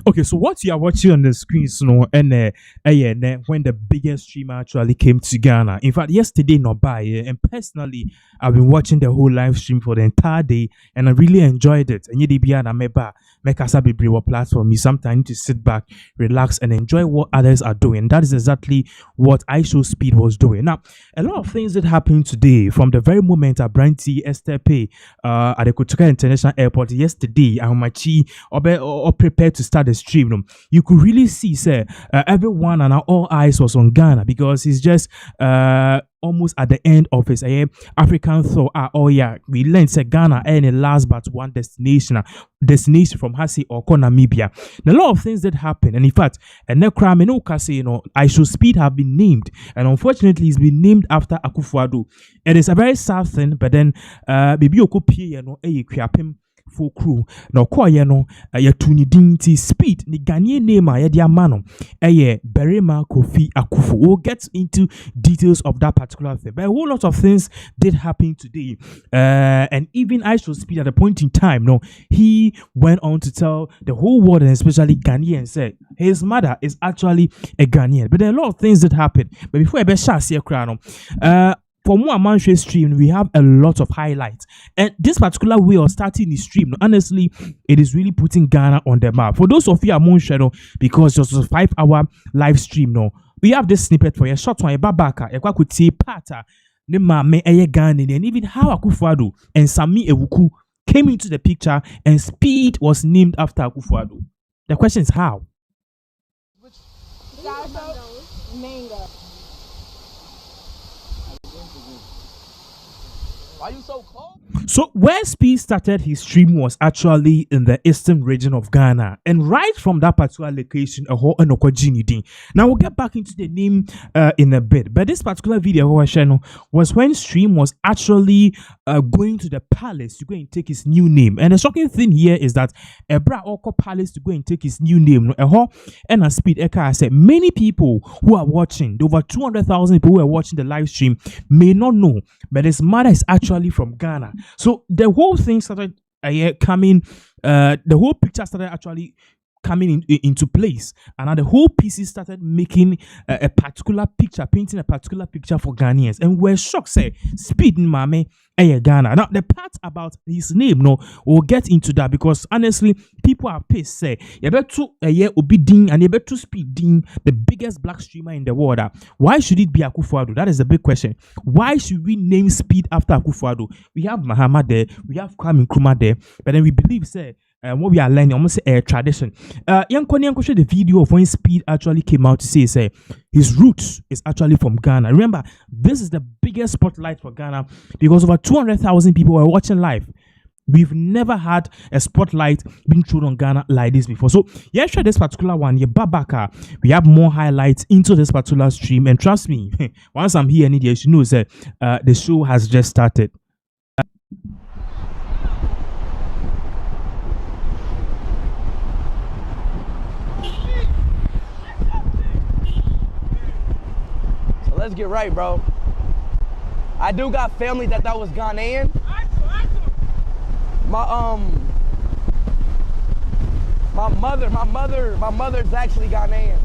Okay, so what you are watching on the screens, when the biggest streamer actually came to Ghana. In fact, yesterday, not by, and personally, I've been watching the whole live stream for the entire day, and I really enjoyed it. And you be an ameba, make us a platform. Me sometimes need to sit back, relax, and enjoy what others are doing. That is exactly what I Show Speed was doing. Now, a lot of things that happened today, from the very moment Abranti Estepe at the Kotoka International Airport yesterday, Ahumachi or prepared to start the stream. You could really see, say, everyone and all eyes was on Ghana because he's just almost at the end of his African thought. Oh yeah, we learned say Ghana and the last but one destination from Hasi or Namibia. A lot of things that happen, and in fact, and I Show Speed have been named, and unfortunately, he's been named after Akufo. It is a very sad thing, but then baby okopie full crew no kwaya no ya tuni dinti speed ni Ghanaian name ya dia mano Berema Kofi Akufo. We'll get into details of that particular thing, but a whole lot of things did happen today, and even I Show Speed at a point in time, he went on to tell the whole world and especially Ghanaians said his mother is actually a Ghanaian. But there are a lot of things that happened. But before I be share for more Manche stream, we have a lot of highlights. And this particular way of starting the stream, honestly, it is really putting Ghana on the map. For those of you at Manche, because it was a 5-hour live stream, we have this snippet for you. Short one, Babaka, a could say Pata, Nema me Ghana, and even how Akufo and Sami Ewuku came into the picture, and Speed was named after Akufo. The question is how? Mango. Why are you so cold? So where Speed started his stream was actually in the eastern region of Ghana, and right from that particular location, now we'll get back into the name in a bit. But this particular video was when Stream was actually going to the palace to go and take his new name. And the shocking thing here is that Ebra Oko Palace to go and take his new name. And a Speed Eka said many people who are watching, over 200,000 people who are watching the live stream may not know, but his mother is actually from Ghana. So the whole thing started coming, the whole picture started actually coming into place, and now the whole PC started making a particular picture, painting a particular picture for Ghanaians, and we're shocked. Say Speed Mame Ghana. Now the part about his name, we'll get into that because honestly, people are pissed. Say you better Obidin and you better Speed Ding, the biggest black streamer in the world. Why should it be Akufo? That is the big question. Why should we name Speed after Akufo? We have Mahama there, we have Kwame Nkrumah there, but then we believe say. What we are learning, almost a tradition. Yanko showed the video of when Speed actually came out to say his roots is actually from Ghana. Remember, this is the biggest spotlight for Ghana because over 200,000 people were watching live. We've never had a spotlight being thrown on Ghana like this before. So, yeah, sure, this particular one, Babaka, we have more highlights into this particular stream. And trust me, once I'm here, you should know that the show has just started. Let's get right, bro. I do got family that was Ghanaian. My mother's actually Ghanaian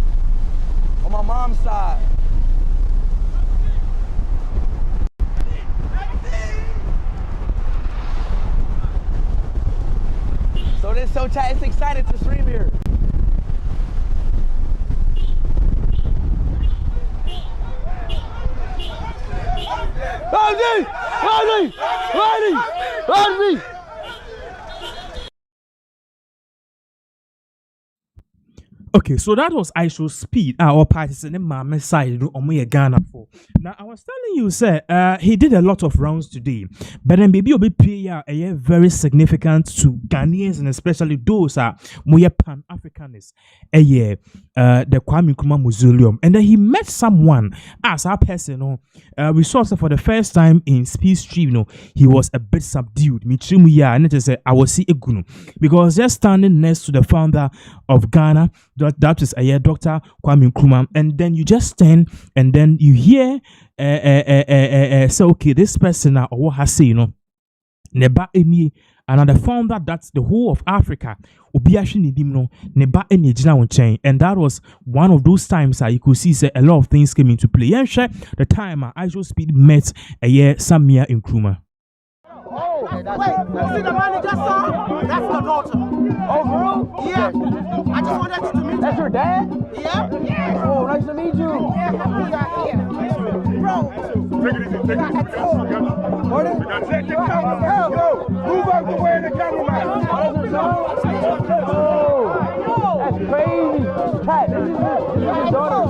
on my mom's side. So it's excited to stream here. Ready! Okay, so that was I Show Speed, our partisan in my side on Ghana for. Now I was telling you, sir, he did a lot of rounds today, but then baby will be very significant to Ghanaians and especially those more Pan-Africanists. The Kwame Nkrumah Mausoleum, and then he met someone as a person. We saw for the first time in Speed Stream. He was a bit subdued. And it say I will see Egunu because they're standing next to the founder of Ghana. That is Dr. Kwame Nkrumah, and then you just stand and then you hear say okay, this person or what has say Neba any and they found that that's the whole of Africa. Obiashi nidim no neba any jina chain, and that was one of those times that you could see say a lot of things came into play. And share the time ISO Speed met a year Samia in Nkrumah. Oh, wait, you see the man you just saw? That's the daughter. Oh, for real? Yeah. I just wanted to meet you. That's your dad? Yeah. Oh, nice to meet you. Yeah, we got here. Bro. Pardon? Move out the way of the cameraman. Oh, that's crazy. Cat, this is your daughter.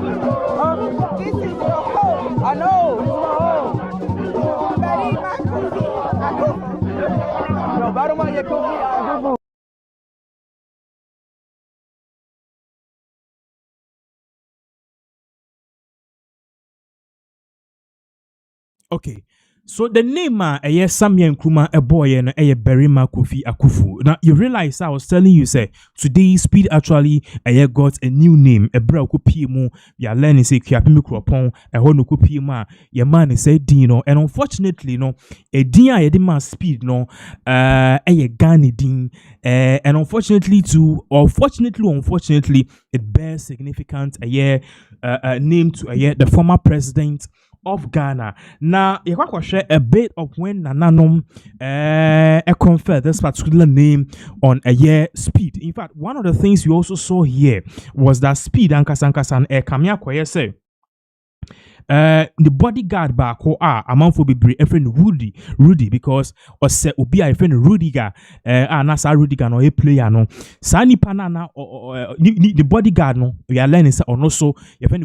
Huh? This is your home. I know. This is my home. Akufo. No, battle my Akufo. Okay. So the name Samia Nkrumah a boy and Berima Kofi Akufo. Now you realize I was telling you say today Speed actually got a new name. A bra ko PMO we are learning say Kiapimi Kropon a hono ko PMA your man is said Dino and unfortunately no a dia ye man Speed no Gani din and unfortunately it bears significant name to the former president of Ghana. Now, you can share a bit of when Nananom conferred this particular name on a year Speed. In fact, one of the things you also saw here was that Speed and Kasan Kamia Koye say the bodyguard back a man for be a friend Rudy because or say obi a friend Rudiger nasa Rudiger no a player no sani panana or the bodyguard no we are learning or no so your friend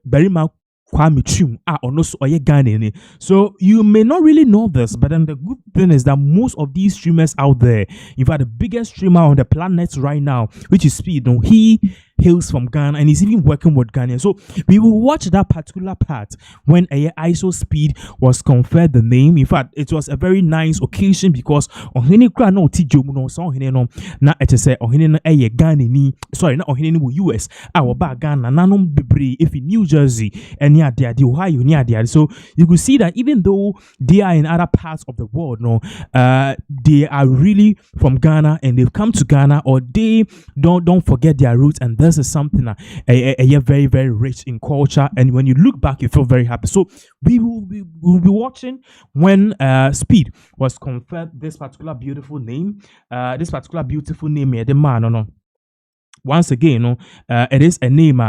Berima Kwame Chum also Ghana. So you may not really know this, but then the good thing is that most of these streamers out there, in fact, the biggest streamer on the planet right now, which is Speed, he hails from Ghana and he's even working with Ghana. So we will watch that particular part when ISO Speed was conferred the name. In fact, it was a very nice occasion because ohene kra no ti jomu no so ohene no na ete say ohene no Ghana ni sorry na ohene no US ba Ghana nanom bebre if in New Jersey and near the Ohio near there. So you could see that even though they are in other parts of the world, they are really from Ghana and they've come to Ghana, or they don't forget their roots, and this is something that very, very rich in culture, and when you look back you feel very happy. So we will be watching when Speed was conferred this particular beautiful name here, the man once again, it is a name.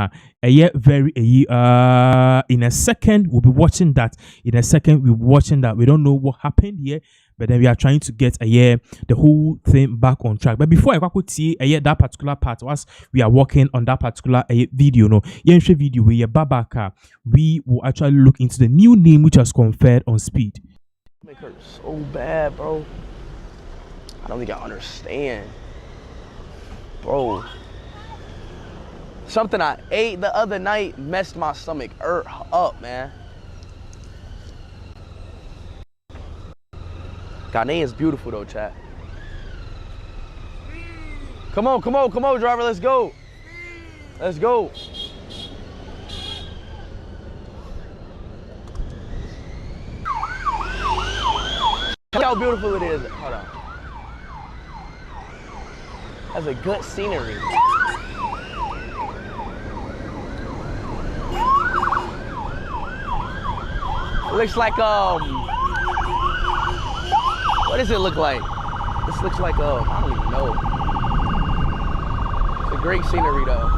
Very in a second we'll be watching that. In a second we'll be watching that. We don't know what happened here, but then we are trying to get the whole thing back on track. But before I could see that particular part, as we are working on that particular video, video where Babaka, we will actually look into the new name which was conferred on Speed. Make her so bad, bro. I don't think I understand, bro. Something I ate the other night messed my stomach up, man. Ghanaian is beautiful though, chat. Come on, driver, let's go. Let's go. Look how beautiful it is. Hold on. That's a good scenery. It looks like what does it look like? This looks like I don't even know. It's a great scenery though.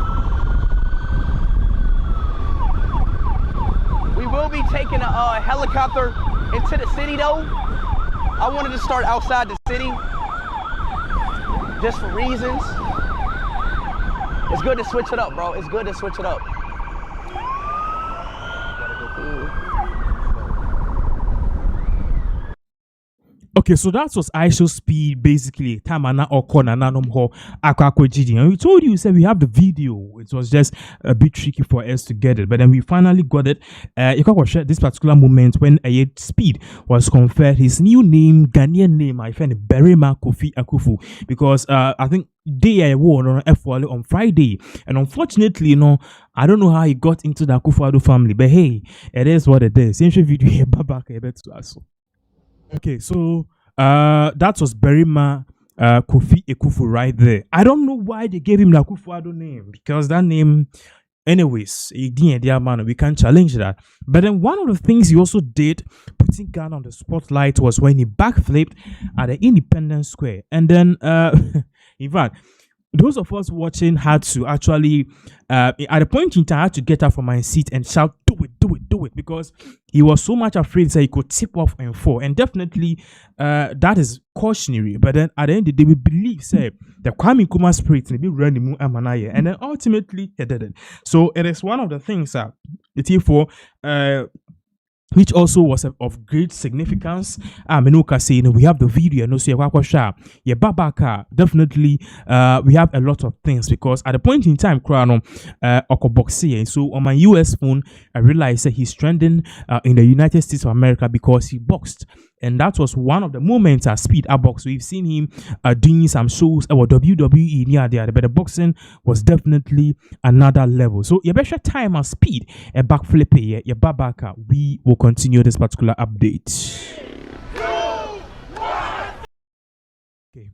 We will be taking a helicopter into the city though. I wanted to start outside the city just for reasons. It's good to switch it up, bro. It's good to switch it up. Okay, so that was ISO Speed basically. Tamana or Nanom ho Akako Gigi. And we told you, said we have the video. It was just a bit tricky for us to get it, but then we finally got it. You can share this particular moment when Speed was conferred his new name, Ghanaian name. I found Berima Kofi Akufo, because I think they won on F1 on Friday, and unfortunately, I don't know how he got into the Akufo family, but hey, it is what it is. Video here, Babaka, to us. Okay, so That was Berima Kofi Akufo right there. I don't know why they gave him the Akufo-Addo name, because that name, anyways, we can't challenge that. But then one of the things he also did, putting Ghana on the spotlight, was when he backflipped at the Independence Square. And then, in fact, those of us watching had to actually, at a point in time, I had to get up from my seat and shout, "Do it, do it, do it," because he was so much afraid that he could tip off and fall. And definitely, that is cautionary. But then at the end of the day, we believe, say, the Kwame Nkrumah spirit will be running Amanaye. And then ultimately, he did it. So it is one of the things that, which also was of great significance. Menuka saying we have the video and also yeah, Babaka. Definitely, we have a lot of things, because at a point in time, Okoboxie. So on my US phone, I realized that he's trending in the United States of America because he boxed. And that was one of the moments at Speed at Box. We've seen him doing some shows about WWE near there, but the boxing was definitely another level. So your best time at Speed, a backflip, your babaka. We will continue this particular update. Okay.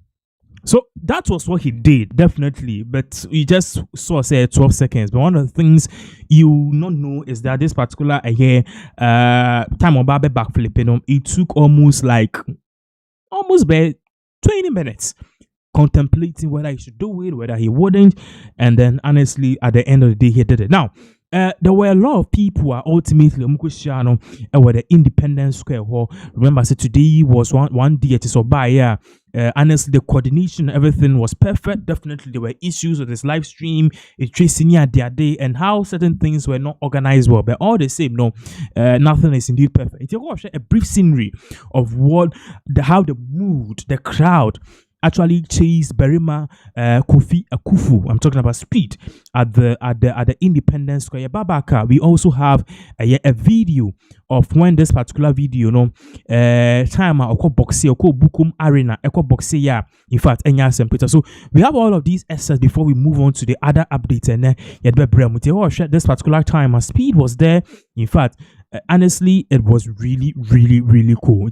So that was what he did, definitely. But we just saw, say, 12 seconds. But one of the things you not know is that this particular time on Babe backflipping, it took almost by 20 minutes contemplating whether he should do it, whether he wouldn't. And then honestly, at the end of the day, he did it. Now, there were a lot of people who are ultimately were the Independence Square Hall. Remember, so today was one day it is by honestly, the coordination, everything was perfect. Definitely, there were issues with this live stream, tracing their day, and how certain things were not organized well. But all the same, nothing is indeed perfect. If you watch a brief scenery of how the mood, the crowd actually chased Berima Kofi Akufo. I'm talking about Speed at the Independence Square Babaka. We also have a video of when this particular video, time oko boxing, oko bukum arena, oko boxing, yeah. In fact, so we have all of these assets before we move on to the other updates. And this particular time, Speed was there. In fact, honestly, it was really, really, really cool.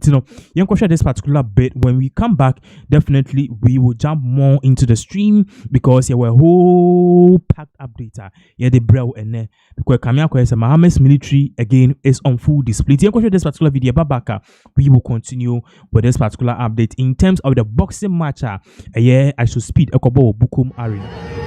You can share this particular bit. When we come back, definitely we will jump more into the stream, because there were a whole packed update. Yeah, the bro and because Mahama's military again is on full display. You can share this particular video. Babaka, we will continue with this particular update in terms of the boxing match. Yeah, I should speed a couple of Bukum Arena.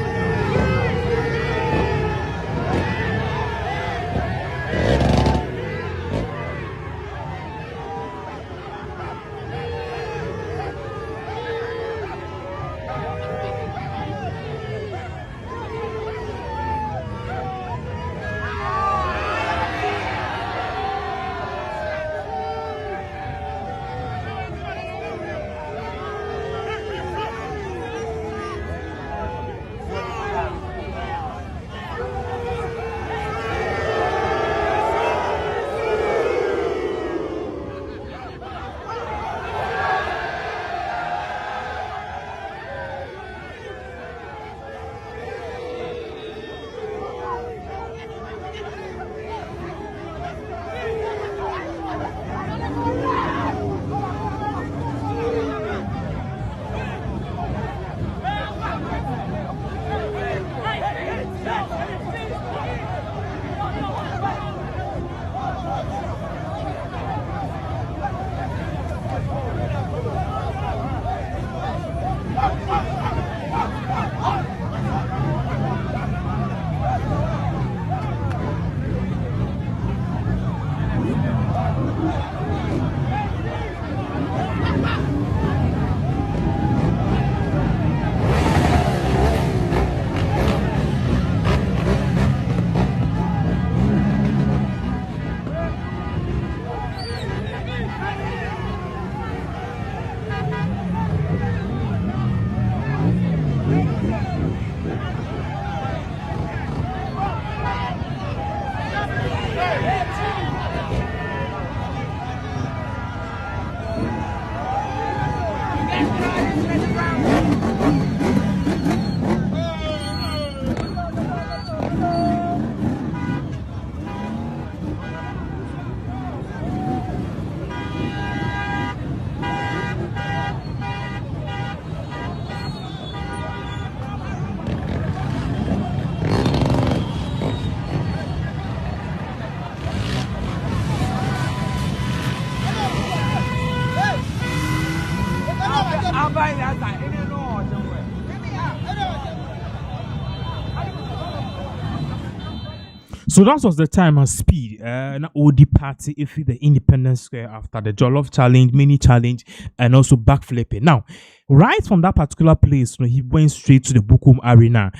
So that was the time and speed. OD party if the Independence Square after the Jollof challenge, mini challenge, and also backflipping. Now, right from that particular place, he went straight to the Bukum Arena.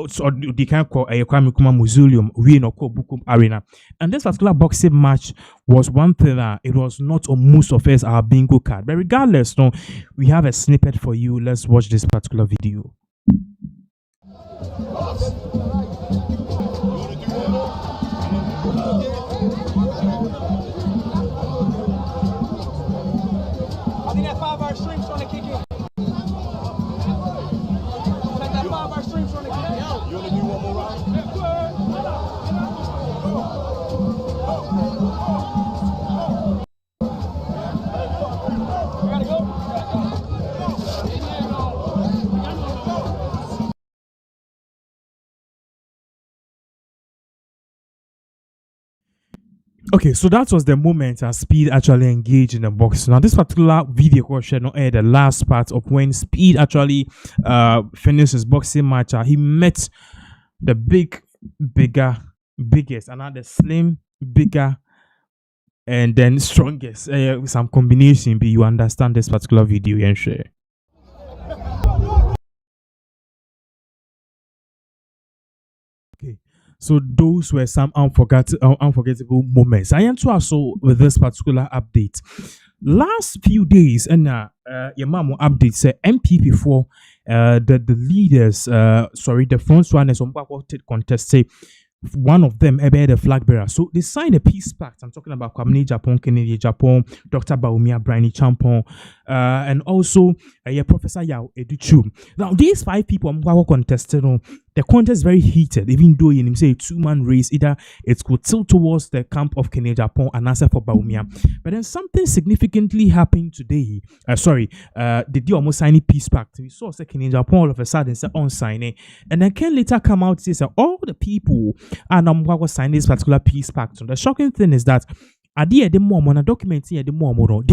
So they can call a Kwame Nkrumah Mausoleum. We know called Bukum Arena. And this particular boxing match was one thing that it was not on most of us our bingo card. But regardless, we have a snippet for you. Let's watch this particular video. Okay, so that was the moment Speed actually engaged in the box. Now, this particular video question the last part of when Speed actually finished his boxing match. He met the biggest, and the slim, bigger, and then strongest. Some combination, but you understand this particular video and share. Okay. So those were some unforgettable moments. I am to also with this particular update. Last few days, and your mom update said MPP for the leaders, the front runners on contest say one of them the flag bearer. So they signed a peace pact. I'm talking about Kwame Japan, Kennedy Japan, Dr. Baumia Briny Champon, and also Professor Yao Educhu. Now these 5 people contested. The contest is very heated, even though in him say a 2-man race, either it could tilt towards the camp of Kennedy Japan and answer for Baumia. But then something significantly happened today. They did almost sign a peace pact. We saw Kennedy Japan all of a sudden say on signing, and then can later come out and say all the people and was signing this particular peace pact. So the shocking thing is that at the end of the document here, they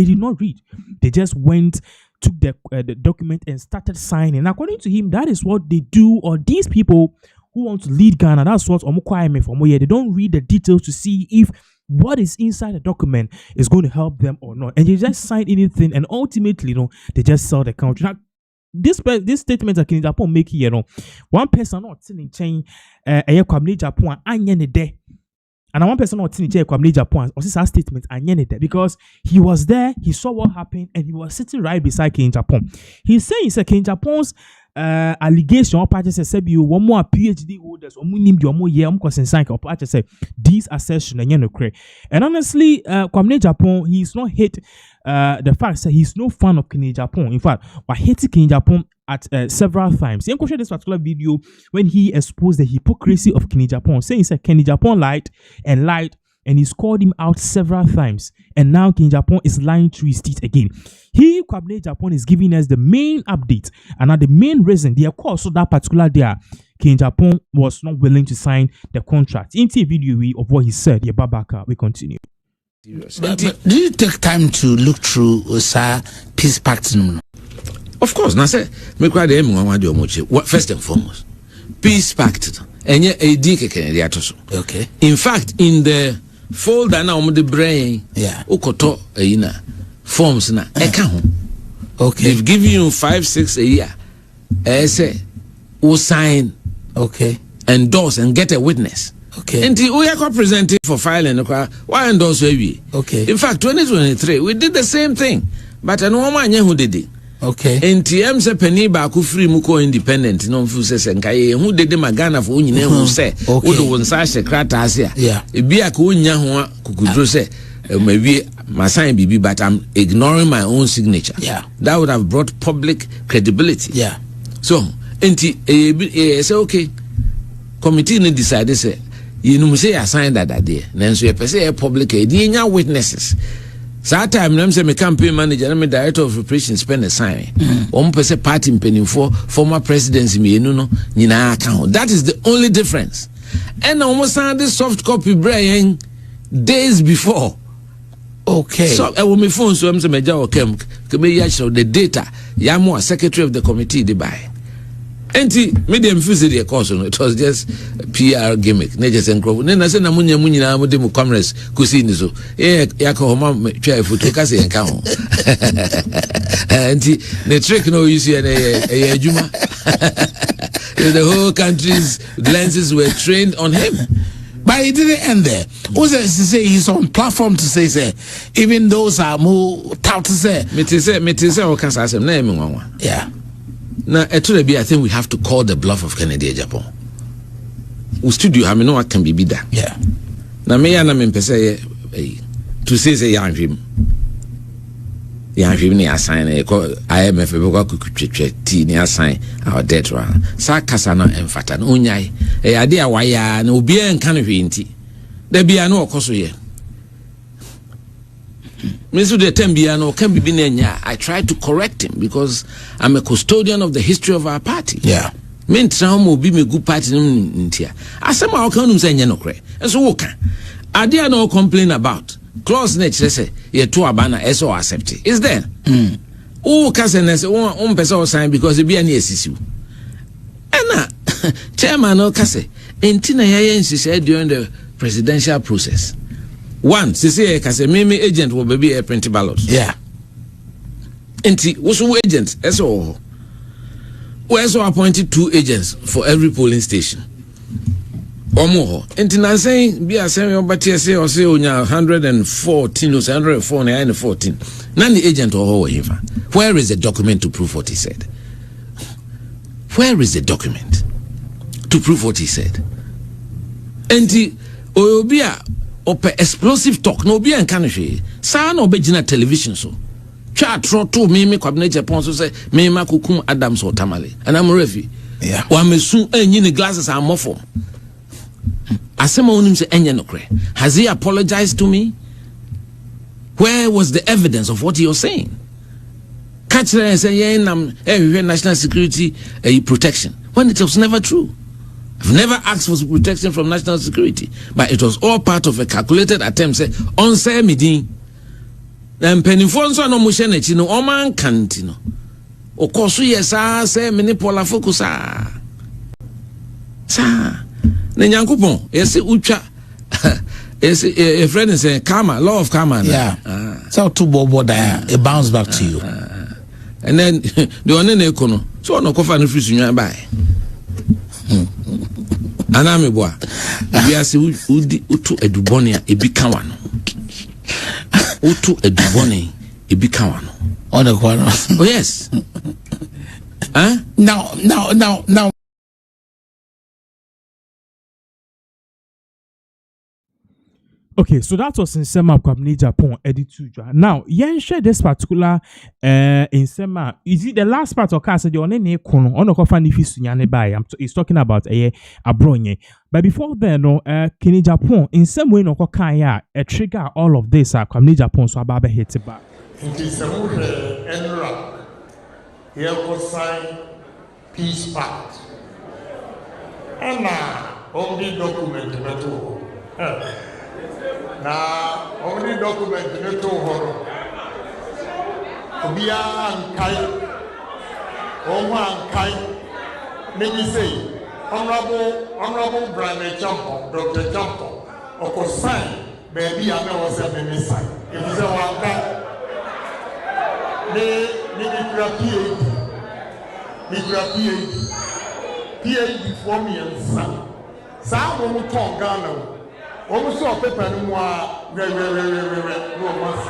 did not read. They just took the document and started signing. According to him, that is what they do, or these people who want to lead Ghana, that's what they don't read the details to see if what is inside the document is going to help them or not. And they just sign anything, and ultimately, they just sell the country. Now, this statement that Kennedy Japan make here, one person not telling chain Kwame Japan and one person not telling Kwame Japan or this statement because he was there, he saw what happened, and he was sitting right beside Kennedy Japan. He's saying Kennedy Japan's allegation or party says one more PhD holders or more year say these assertion and honestly Kwame Japan, he's not hate the fact that he's no fan of Kennedy Japan. In fact, but hated Kennedy Japan at several times. He showed this particular video when he exposed the hypocrisy of Kennedy Japan, saying Kennedy Japan lied, and he's called him out several times. And now Kennedy Japan is lying through his teeth again. Kwame Japan is giving us the main update, and now the main reason, of course, so that particular day, Kennedy Japan was not willing to sign the contract. In the video of what he said, Babaka, we continue. But do you take time to look through peace pact? Of course, now say first and foremost, peace pact. Okay. In fact, in the folder now the brain, ukoto forms na okay. They've given you 5-6 a year. Say, will sign, okay, endorse and get a witness. Okay. And we are presenting for filing. Why endorse we? Okay. In fact, 2023 we did the same thing, but no one who did it. Okay. NTM se penny ba ku free muko independent no mfu se nkaye hu dede magana fo nyina hu se wo do wonsa hye krata ase a e bia ka onya ho kukudro se maybe my sign bibi, but I'm ignoring my own signature. That would have brought public credibility. So say okay, committee ne decide say you know say assign that day. Then so you say public nya witnesses. So time I'm say my campaign manager and my director of operations spend a sign. Person party penny for former presidents me no nyina account. That is the only difference. And almost this soft copy Brian days before. Okay. So I will me phone so I'm some major or kem show the data. Yamo secretary of the committee they buy. Enti medium visit the course. It was just PR gimmick. Ne just encroach. Ne na se na munya na mo dem commerce kusini so. Yako homa twa photo kase enka ho. Enti the trick no you see na juma. The whole country's lenses were trained on him. But it didn't end there. Who's to say he's on platform to say even those are more tout to say. Me say o kasa asem na emi nwanwa. Yeah. Now be I think we have to call the bluff of Kennedy Japan. We studio I mean no what can be that. Yeah. Na me ya na me pese to say yan hwim. Yan hwim ni assign e ko IMF be ko kutwetwe ti ni assign our debt ra. Sa kasa na emfata na onyai. Ade a waya na obi en kan hwe nti. Da bia na okoso ye. Me so the time bia na kan bibi na nya. I try to correct him because I'm a custodian of the history of our party. Yeah. Men trauma obi me good party ntia. Asema o kan num say nya no kre. Enso wo kan. Ade na o complain about. Clause na chere say ye to abana eso accept it. Is there? O kase na say on pese o sign because e bia na esisiu. Ena chairman o kase enti na yaye nsise during the presidential process. One, say kase meme agent will be a print ballots. Yeah. Enti wo agent eso we also appointed 2 agents for every polling station. Omo enti na saying be asem obati say o say onya 114 or 104 and 114. None the agent or whatever. Where is the document to prove what he said? Where is the document to prove what he said? Enti oyobia ope explosive talk no obi enka no hwe sa na obegina television so twa trotto me kwabna Japan so say me makukum Adams or Tamale and I'm refi yeah wa mesu anyi ni glasses are mofo asema onim say enye no kre. Has he apologized to me? Where was the evidence of what he was saying? Catch and say national security protection when it was never true. I've never asked for protection from national security, but it was all part of a calculated attempt. Say on say midin. Then pennyfonso no mushene chino oman kantino. Okosu yesa say mini pola focusa. Sa ne nyankopon yesi ucha yesi a friend say karma, law of karma. Yeah. So to bobo there, it bounce back to you. And then the one in econo. So no kofa no free sunwa buy. Aname boa bia se udi utu edubone a ebika wano utu edubone ebika wano on the corner. Oh yes. Huh? Now Okay, so that was in Sema Kwabni Japan edit. Now, yen share this particular in Sema. Is it the last part of Casa? The only kono ono kofa ni fisu nyane bai. He's talking about abronye. But before then, no, Kini Japan in some way no kokaya trigger all of this. Kwabni Japan so ababe hit it back. It is a move NRA. Here for sign peace pact. And only document metal. Na only document neto horo obia ankai omo ankai many say honorable Brian Champo Dr. Champo oko sign baby ame was a many sign if you say one guy ni PhD for me and son sa mo ton Ghana almost saw paper no more no mas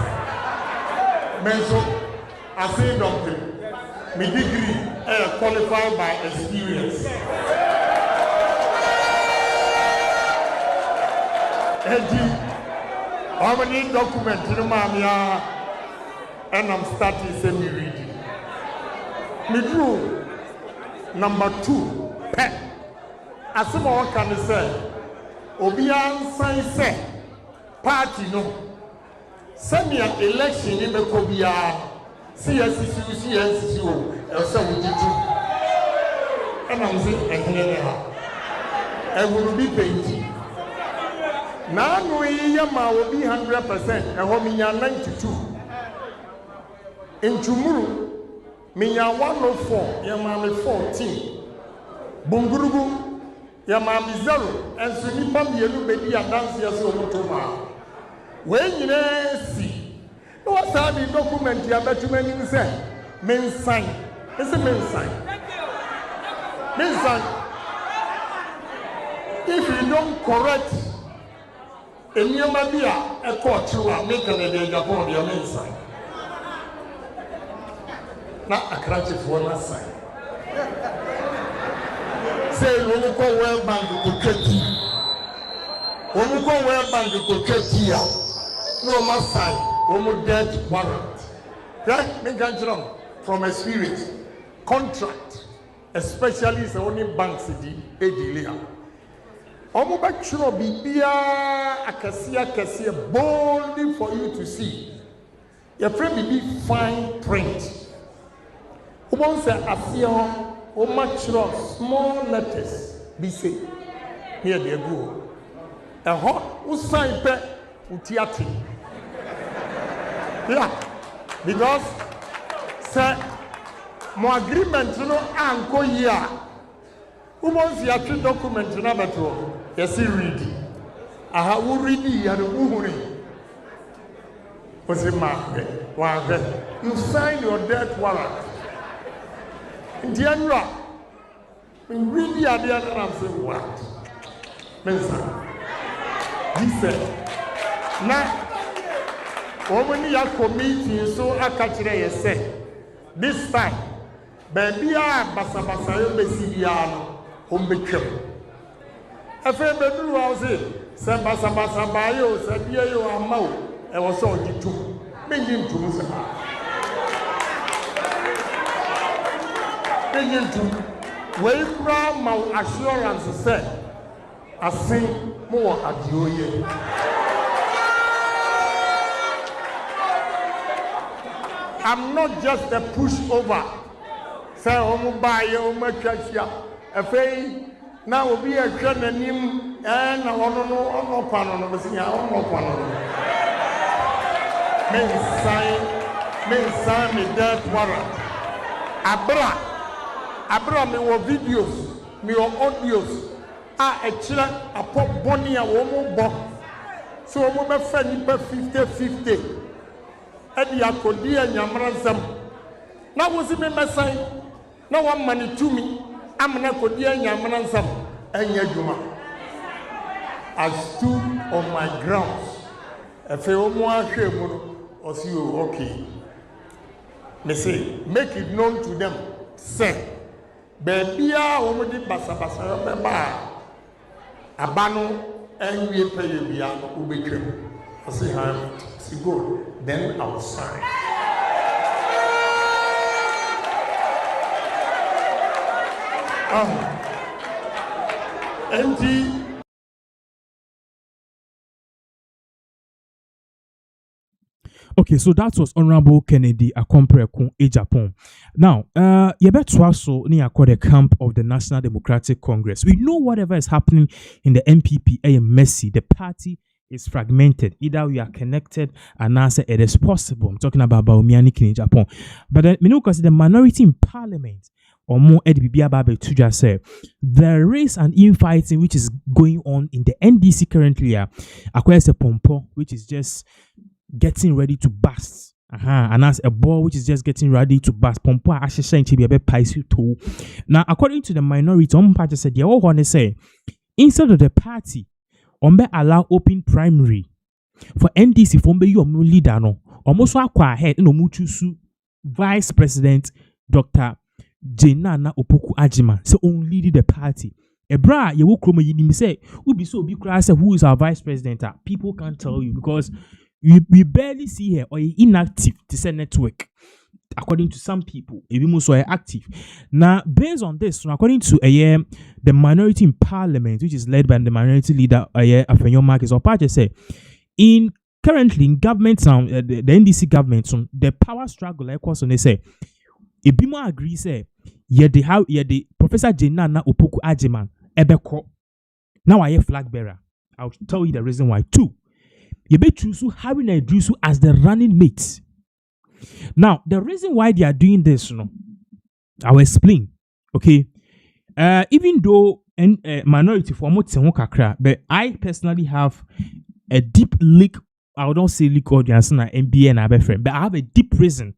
menso I say something my degree qualified by experience and how many documents in mamia and I'm starting semi reading me drew number 2 pet as someone can say Obian say party no semi election in the Kobia CSCC and I'm saying I will be painting Now we will be 100%, and what me 92. In Chumuru, me 104, yamami 14. Bungurugu, yamami 0, and Sunipa Yelu Baby and dance here so much. When you see, what's the document you bet to many say? Men sign. It's a men sign. Men sign. If you don't correct a new media, a court you are making a Japan, your men sign. Not a cratch for one sign. Say, when you go well bank to Ketty. When you go well bank to Ketty, no more sign, no death warrant. Right? Make a from experience. Contract, especially the only banks in the area. Omo bakchuro bibia akasia boldly for you to see. Your friend be fine print. Omo say asia o matchro small letters be say here they go. A hot usign pe utiati. Yeah. Because say my agreement no anko here. Who ya three documents na beto? Yes, read. Aha, who read ya the who was it you sign your death warrant. In the end, when read the idea that I'm saying what? Mensa. He said, now, when you are committing, so I catch it, say, this time, baby, basa you be Sibiano. If I do, I'll say, Sabasa Bayo, Sabio, and Mo, I was all the two. Begin to lose. Begin to wait from my assurance, said, I sing more at you. I'm not just a pushover. Say, oh, buy your merchant. Afei na obi ahwe nanim na wono no kwano no bisia wono kwano no men sign me death warrant abra me wo videos me wo audios a ekira apop boni a wo mo bo so wo mo be fa ni pa 50-50 edi akodi anyamransam na wo si me mesan na wo mani to me amna kodia nyamana nsam anya djuma. I stood on my grounds. Efe omo ahwe mu no osi o okay. Me say make it known to them say bebia omo di basa be ba abano enwie peye bia no ubetwem. I say see good then I'll sign. Okay, so that was Honorable Kennedy Akompreko Ejapon. Now, Yebetwaso ni akwa the camp of the National Democratic Congress. We know whatever is happening in the MPP is messy. The party is fragmented. Either we are connected and answer it is possible. I'm talking about Baumiani in Japan. But the minority in parliament or more to say there is an infighting which is going on in the NDC currently. Across a pompo which is just getting ready to burst. And as a ball which is just getting ready to burst. Pompo actually saying to be a bit pricey too. Now, according to the minority, party said they all want to say instead of the party, allow open primary for NDC for your leader no. Almost ahead no muchusu Vice President Dr. Jenana Opoku Ajiman so only the party. Ebra ye wo kromo yinim say ubi so obi kra say who is our vice president? People can't tell you because we barely see her or inactive to say network. According to some people, if you so active. Now, based on this, according to the minority in parliament, which is led by the minority leader Afenyo Marcus Opache say in currently in government the NDC government the power struggle like course they say Ebimo agree say the Professor Jenana Opoku Ajiman ebeko now I flag bearer I'll tell you the reason why. 2, you be choose having a Idrisu as the running mate. Now, the reason why they are doing this, I'll explain. Okay. Even though minority for kakra, but I personally have a deep leak. I don't say leak audience na NBA and abefriend, but I have a deep reason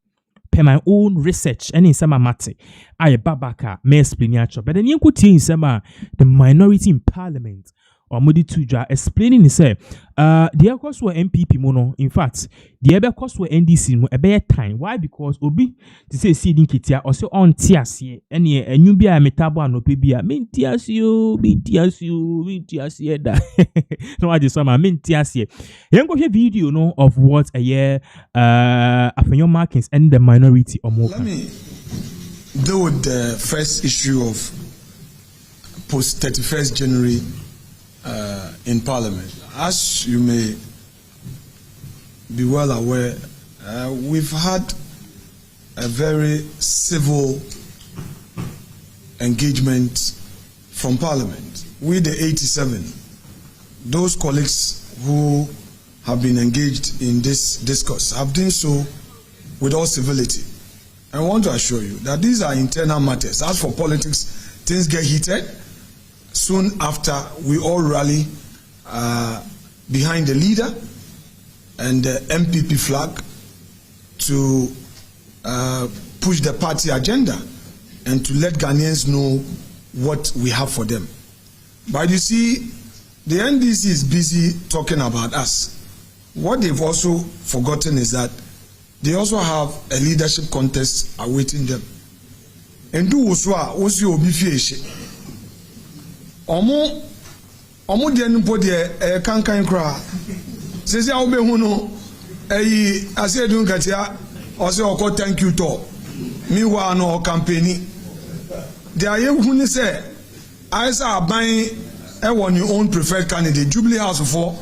per my own research and in some matter. I babaka may explain ya. But then you could see in some the minority in parliament. Or Modi Tuja explaining say the course were MPP mono. In fact, the other course were NDC mo a better time. Why? Because Obi to say seeding kitia or so on tiasie any a new be a metabo and opebia min tiasio da no I just saw min tiasie. You go video no of what a year after markings and the minority or more. Let me deal with the first issue of post 31st January in Parliament. As you may be well aware, we've had a very civil engagement from Parliament. We, the 87, those colleagues who have been engaged in this discourse have done so with all civility. I want to assure you that these are internal matters. As for politics, things get heated. Soon after, we all rally behind the leader and the MPP flag to push the party agenda and to let Ghanaians know what we have for them. But you see, the NDC is busy talking about us. What they've also forgotten is that they also have a leadership contest awaiting them. And do also obi fieshe. Omo de nipo de kankan kra. Sese a obe hu no asedun katia o se oko thank you to. Mi wa no campaign. De aye hu ni se aisa aban e won your own preferred candidate Jubilee House for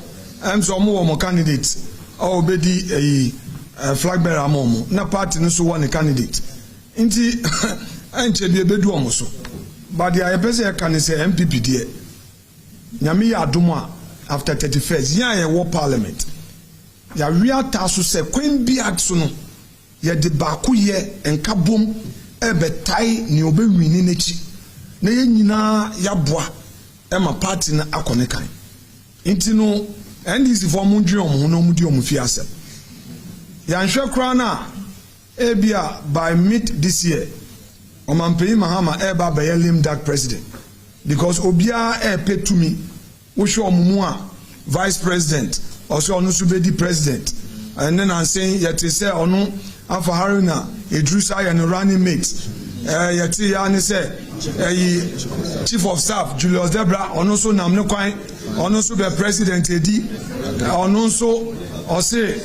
so mo candidate o be di flag bearer amomo na party no so one candidate. Nti anche bi ebedu omo so. But the IPC can say MPP there. Nyami ya aduma after 31st. Ya war parliament. Ya real tasu se kwen bi aksuno. Ya de baku ye enka bom ebe tai ni obe wini nechi. Na ye nyina ya boa ema party na akone kan. Inti no NDC for mundri omo no mudi omo fi asem. Ya nhwe kra na ebia by mid this year. Prez Mahama eba be lame dark president because obia pay to me we show mumua vice president also onu subedi president and then I'm saying yet say onu afa haruna Idrisa and running mate yet ya ni say chief of staff Julius Debra onu so nam ne kwan onu so be president edi onu so o say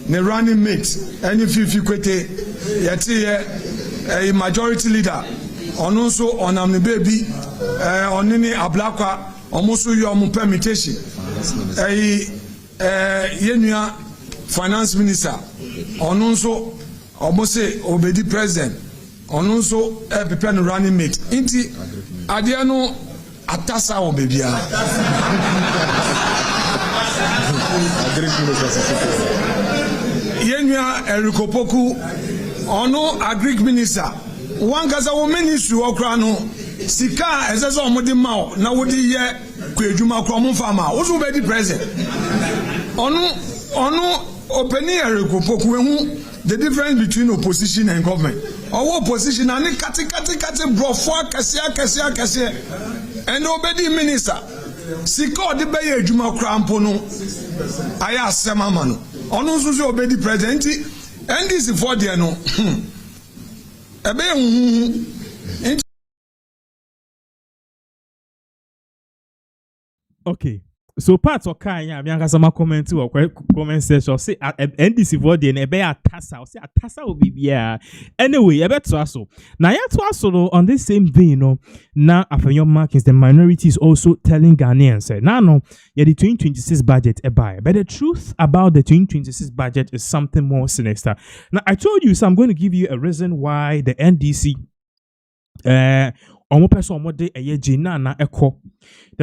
ne running mate any fifi kwete yet a majority leader ono so onam ne baby onini ablakwa omuso yo mu permutation yenua finance minister ono so omose obedi president ono so prepare no running mate inti ade no atasa o bebia yenua erikopoku ono agric minister one kaza wo ministry okra no sika eseso omodi ma na wodi ye kwedwuma kro mo fama wo so be di president ono openi erikopoku ehu the difference between opposition and government or opposition and kati brofo akase and obedi minister sika odi be ye adwuma kra mpo no aya asema ma no ono so so obedi president NDC for there no okay, so parts of Kanya, I'm young some comment to a comment section. Say NDC for the ebe atasa, or say atasa will be yeah. Anyway, I bet to us so. Now, yeah, to us so on this same vein, now after your markings, the minority is also telling Ghanaians, say, now, no, yeah, the 2026 budget a buy. But the truth about the 2026 budget is something more sinister. Now, I told you, so I'm going to give you a reason why the NDC, the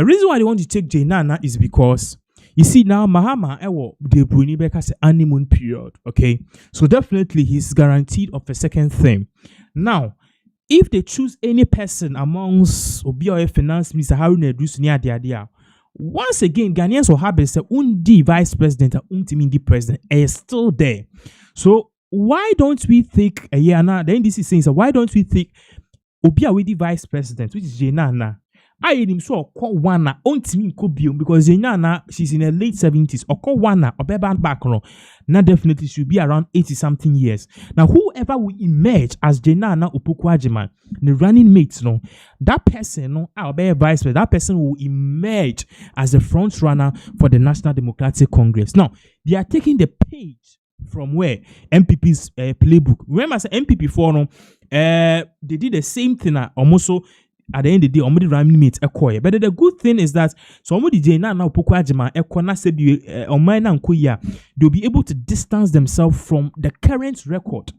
reason why they want to take J Nana is because You see now, Mahama the Bruni Beka's honeymoon period. Okay, so definitely he's guaranteed of a second thing. Now, if they choose any person amongst Obi Finance Minister Haruna Idris, once again, Ghanaians will have say undi vice president and untimi president is still there. So why don't we think a year now? Then this is saying, so why don't we think Obi Awidi vice president, which is Jenana? I him so call one untimi kobium because Jenana she's in her late 70s or call one or background. Now definitely should be around 80 something years. Now whoever will emerge as Jenana Upukwajiman, the running mates, no, that person, no, our vice president, that person will emerge as the front runner for the National Democratic Congress. Now they are taking the page from where MPP's playbook. Remember, as MPP for no, they did the same thing almost so. At the end of the day, omudi running mate ekoye. But the good thing is that so omudi jena na opoku ajima ekona sebi omaina nkoya, they'll be able to distance themselves from the current record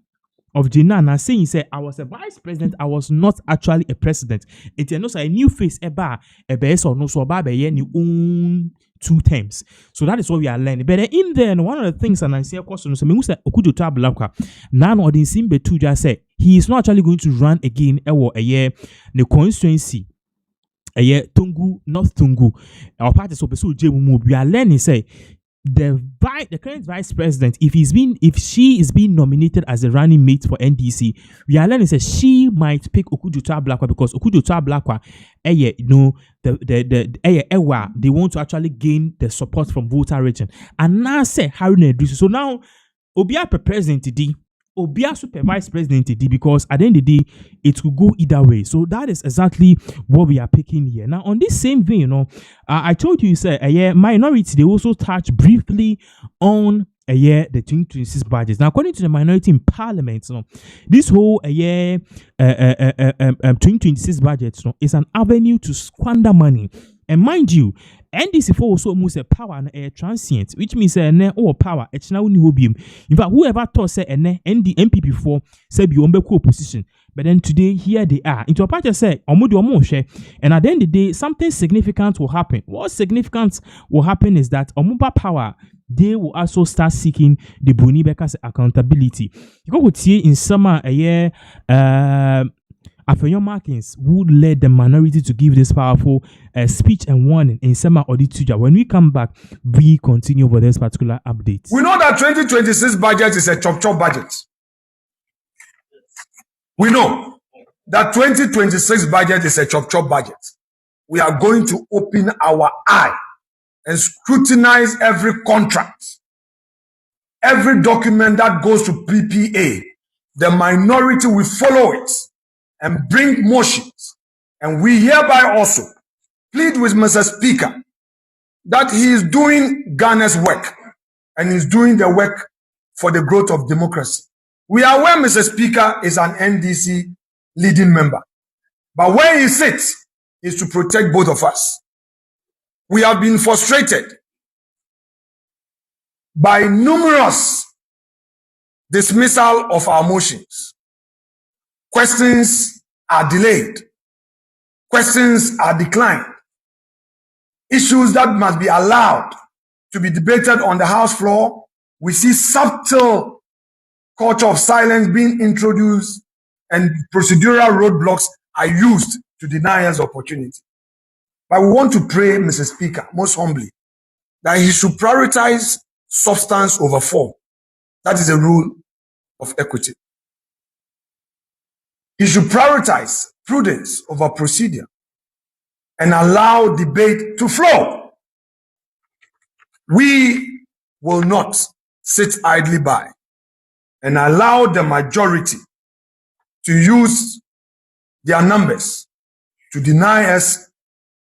of Jenana saying, say, I was a vice president, I was not actually a president. It's a new face eba so no so ba be ni own 2 terms. So that is what we are learning. But in there, one of the things, and I say, of course, so me say okujo tablaka. Now, or the simbe two just say he is not actually going to run again. A year the constituency. A year Tungu, North Tungu. Our party so we are learning say the current vice president, if she is being nominated as a running mate for NDC, we are learning that she might pick Okujuta Blakwa because Okujuta Blakwa, they want to actually gain the support from voter region. And now say Haruna Idris. So now Obia president today, Obia super vice president today, because at the end of the day, it will go either way. So that is exactly what we are picking here. Now, on this same vein, I told you, minority, they also touch briefly on the 2026 budget. Now, according to the minority in parliament, this whole 2026 budget is an avenue to squander money. And mind you, NDC for also moves a power and a transient, which means or power. It's now new hobby. In fact, whoever thought say MPP for say be on opposition, but then today here they are. Into a party say share, and at the end of the day, something significant will happen. What significant will happen is that Omuba power, they will also start seeking the Boni Beka's accountability. You go see in summer a year. Afenyo Markins would led the minority to give this powerful speech and warning in Sema Audituja. When we come back, we continue with this particular update. We know that 2026 budget is a chop-chop budget. We know that 2026 budget is a chop-chop budget. We are going to open our eye and scrutinize every contract, every document that goes to PPA. The minority will follow it and bring motions. And we hereby also plead with Mr. Speaker that he is doing Ghana's work and is doing the work for the growth of democracy. We are aware Mr. Speaker is an NDC leading member, but where he sits is to protect both of us. We have been frustrated by numerous dismissal of our motions. Questions are delayed. Questions are declined. Issues that must be allowed to be debated on the House floor, we see subtle culture of silence being introduced and procedural roadblocks are used to deny us opportunity. But we want to pray, Mr. Speaker, most humbly, that he should prioritize substance over form. That is a rule of equity. He should prioritize prudence over procedure and allow debate to flow. We will not sit idly by and allow the majority to use their numbers to deny us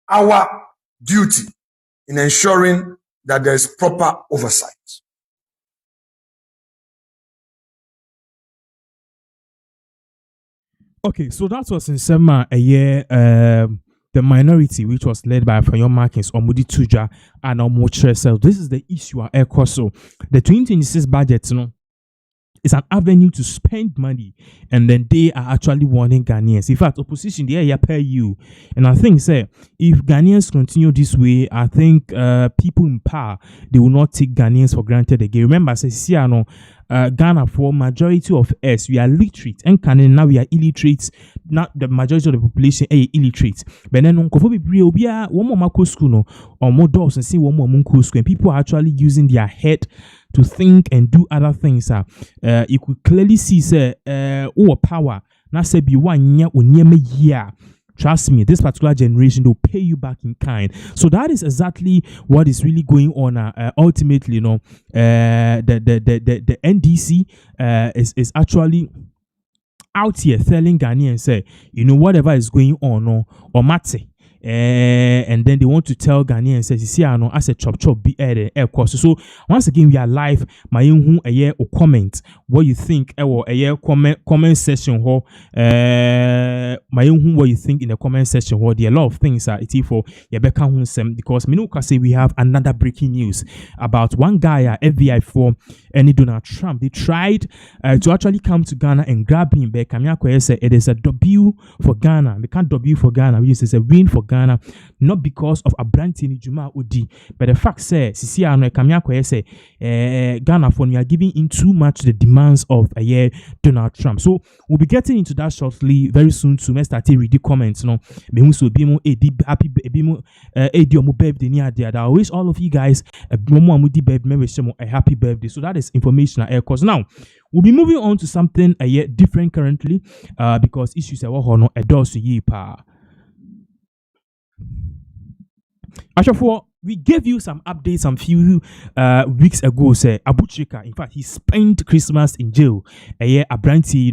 our duty in ensuring that there is proper oversight. Okay, so that was in Sema a year, the minority, which was led by Afenyo Markins, Omudi Tuja, and Omochre. So this is the issue at Ecoso. The 2026 budget, it's an avenue to spend money, and then they are actually warning Ghanaians. In fact, opposition they pay you, and I think say if Ghanaians continue this way, I think people in power they will not take Ghanaians for granted again. Remember, say Ghana, for majority of us, we are literate, and now we are illiterate. Not the majority of the population are illiterate. But then on Akufo be one more macro school no, or more doors and see one more school, and people are actually using their head to think and do other things. You could clearly see say power. Now say be one year or near me year. Trust me, this particular generation will pay you back in kind. So that is exactly what is really going on. Ultimately, the NDC is actually out here telling Ghanaians, say, whatever is going on, or mate. And then they want to tell Ghanaians, say, see, I know, as a chop be air course. So once again, we are live. My a year or comment what you think, or a year comment session, or my what you think in the comment section. Or there are a lot of things it for Yebeka Hunsem, because Minuka say we have another breaking news about one guy FBI for any Donald Trump. They tried to actually come to Ghana and grab him. But Kamiako said it is a W for Ghana. We can't W for Ghana. We just say a win for Ghana, not because of Abranti Nijuma Udi, but the fact says Sisiano Kamiako say Ghana for we are giving in too much the demands of a year Donald Trump. So we'll be getting into that shortly, very soon. To start read the comments. No, happy birthday. I wish all of you guys a happy birthday. So that is information. Because now we'll be moving on to something a year different currently, because issues are no a does ye pa. Ashafo, we gave you some updates some few weeks ago. Say Abuchika, in fact, he spent Christmas in jail. A year Abranti,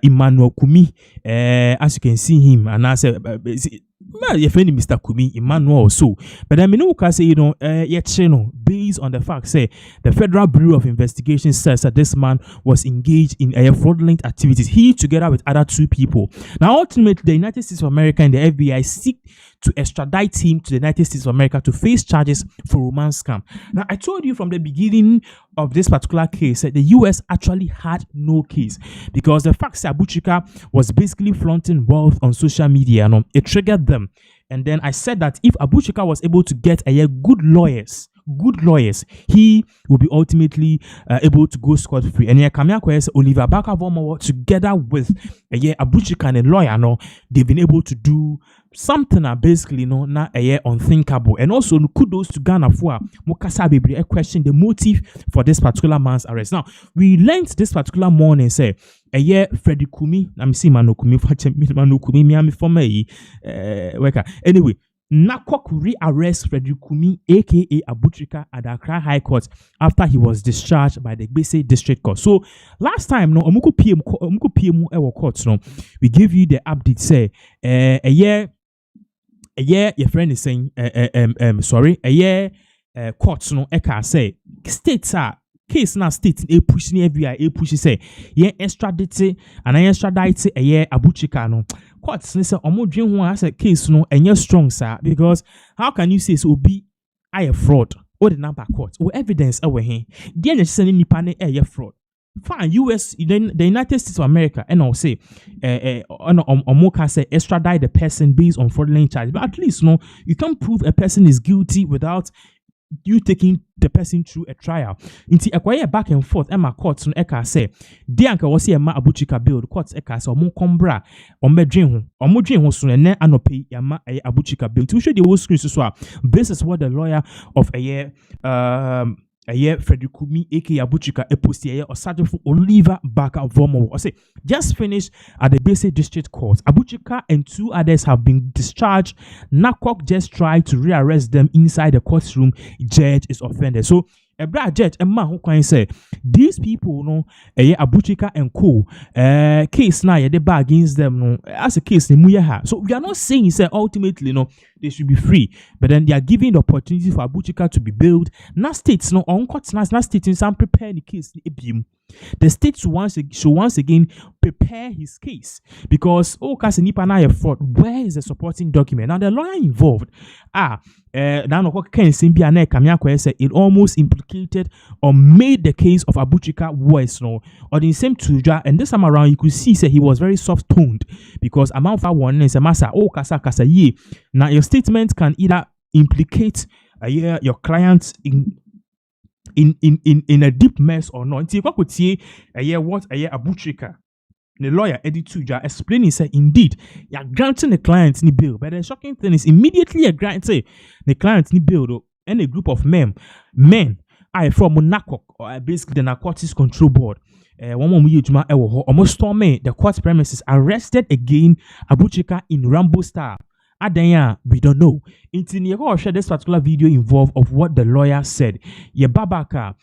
Emmanuel Kumi. As you can see him, and I said, your friend Mr. Kumi, Emmanuel also. But I mean, say based on the fact, say the Federal Bureau of Investigation says that this man was engaged in fraudulent activities. He, together with other two people. Now, ultimately, the United States of America and the FBI seek to extradite him to the United States of America to face charges for romance scam. Now, I told you from the beginning of this particular case that the US actually had no case, because the fact that Abuchika was basically flaunting wealth on social media, it triggered them. And then I said that if Abuchika was able to get good lawyers, he will be ultimately able to go scot-free. And here Kamiako Oliver Baka-Vomo, together with Abuchika and a lawyer, they've been able to do something basically not a year unthinkable. And also kudos to Ghana for Mukasa Bibri question the motive for this particular man's arrest. Now we learned this particular morning say a year Freddie Kumi, I'm seeing Manokumi Miami for me anyway. NACOC re-arrest Frederick Kumi, aka Abuchika, at the Accra High Court after he was discharged by the Gbese District Court. So last time, Omuku PM court, we give you the update. Say a year, your friend is saying, courts, Eka say states are. Case now state a push near FBI push say extradite and extradite a Abuchika courts say omodwen ho as a case and strong sir, because how can you say so be a fraud or the number court or evidence away here the sending nipa a fraud fine US the United States of America and I'll say Omoka say extradite the person based on fraudulent charge, but at least you can prove a person is guilty without you taking the person through a trial. Inti acquire back and forth. Emma courts no eka say, Dianka was here ma Abuchika bill. The courts eka so mo combra or medrin ho soon and then anope yama a Abuchika bill. To show the whole screen so this is what the lawyer of a year Frederick Kumi, aka Abuchika, a post here or Sergeant for Oliver Baka-Vomo. I say just finished at the Gbese District Court. Abuchika and two others have been discharged. NACOC just tried to rearrest them inside the courtroom. Judge is offended. So a brad judge, a man who can say these people, Abuchika and co, case now, they bar against them, as a case, so we are not saying, say, ultimately, they should be free, but then they are giving the opportunity for Abuchika to be bailed. Now states, on courts, now states, some prepare the case, The state should once again prepare his case because kasi nipa na fraud. Where is the supporting document? Now the lawyer involved it almost implicated or made the case of Abuchika worse, no, or the same Tuja, and this time around you could see he was very soft toned because amount of one is a massa kasa ye. Now your statement can either implicate your client in a deep mess or not. What Abuchika, the lawyer Eddie Tuja, explaining say indeed you're granting the client any bill, but the shocking thing is immediately you grant the client any bill and a group of men from NACOC or basically the Narcotics Control Board. Almost storming the court premises, arrested again Abuchika in Rambo style. Adanya, we don't know. Until share this particular video involved of what the lawyer said. Babaka,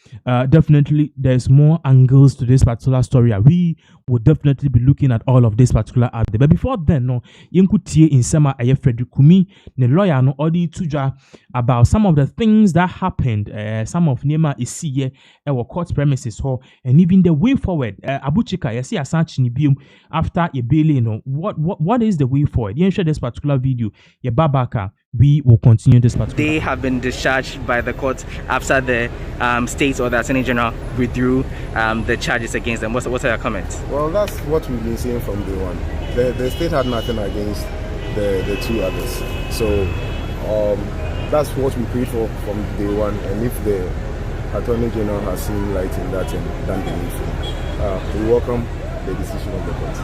definitely there's more angles to this particular story. We will definitely be looking at all of this particular update. But before then, no, you could hear in Sema Frederick Kumi, the lawyer no Odi Tuja about some of the things that happened. Some of Nema is see our court premises and even the way forward. Abuchika, you see a search in the after a bail, you know, what is the way forward? You share this particular video. Babaka, we will continue this particular. They have been discharged by the court after the state or the Attorney General withdrew the charges against them. What are your comments? Well, that's what we've been seeing from day one. The state had nothing against the two others. So that's what we prayed for from day one. And if the Attorney General has seen light in that and done the needful, we welcome the decision of the court.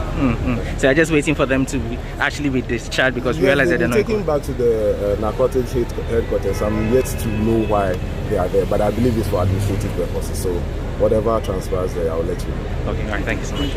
So you're just waiting for them to actually be discharged because we realize that they're not taken back to the narcotics headquarters. I'm yet to know why they are there, but I believe it's for administrative purposes. So whatever transpires there, I'll let you know. Okay, all right, thank you so much.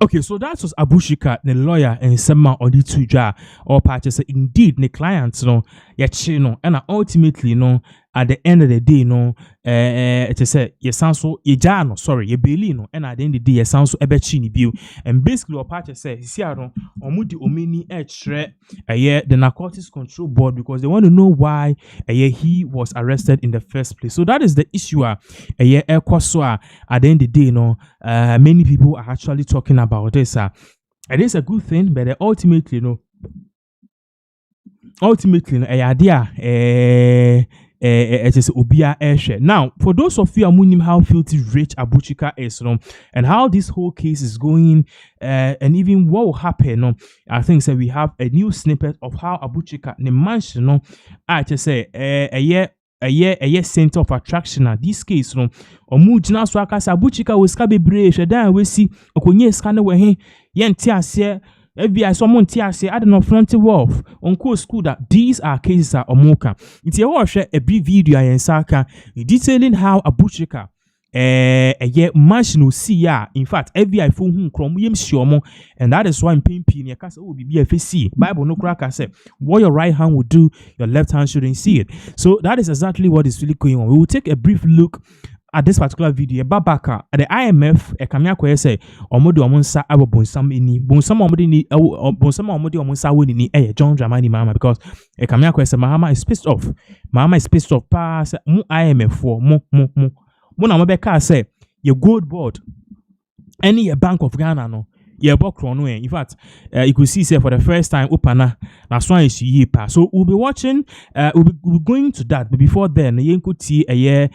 Okay, so that was Abuchika, the lawyer, and Sema Odi Tuja, or purchase indeed the clients, no, and ultimately, no, at the end of the day, no, it is a sound so Yajano, sorry, ye Belino, and at the end of the day, sounds so ebechini bill, and basically, or purchase says, Siano, or Mudi Omini, the Narcotics Control Board, because they want to know why he was arrested in the first place. So that is the issue. At the end of the day, no, many people are actually talking about this. It is a good thing, but ultimately, no, idea, it is Obia Airshare. Now, for those of you who know how filthy rich Abuchika is, and how this whole case is going, and even what will happen, I think so we have a new snippet of how Abuchika, the mansion, I just say, a year center of attraction at this case, Omujina Swaka Abuchika was Kabe then we see Okonye scanner where he Yentia. FBI someone say I don't know fronty wolf on course school that these are cases are omoka. It's a share a brief video in Saka detailing how Abuchika mansion see in fact FBI phone chrome shomo, and that is why I'm paying your cast will be BFC Bible no cracker say what your right hand will do, your left hand shouldn't see it. So that is exactly what is really going on. We will take a brief look at this particular video. Babaka at the IMF kamia ko say omodo omonsa abo bonsam eni bonsam omodi ni bonsam omodi omonsa woni ni John Dramani Mahama, because kamia ko say Mahama is pissed off. Mahama is pissed off pass mu IMF for mo na mo be ka say your gold board any Bank of Ghana no in fact, you could see say for the first time Upana that's why is yepa. So we'll be watching, we'll be going to that. But before then, you could see a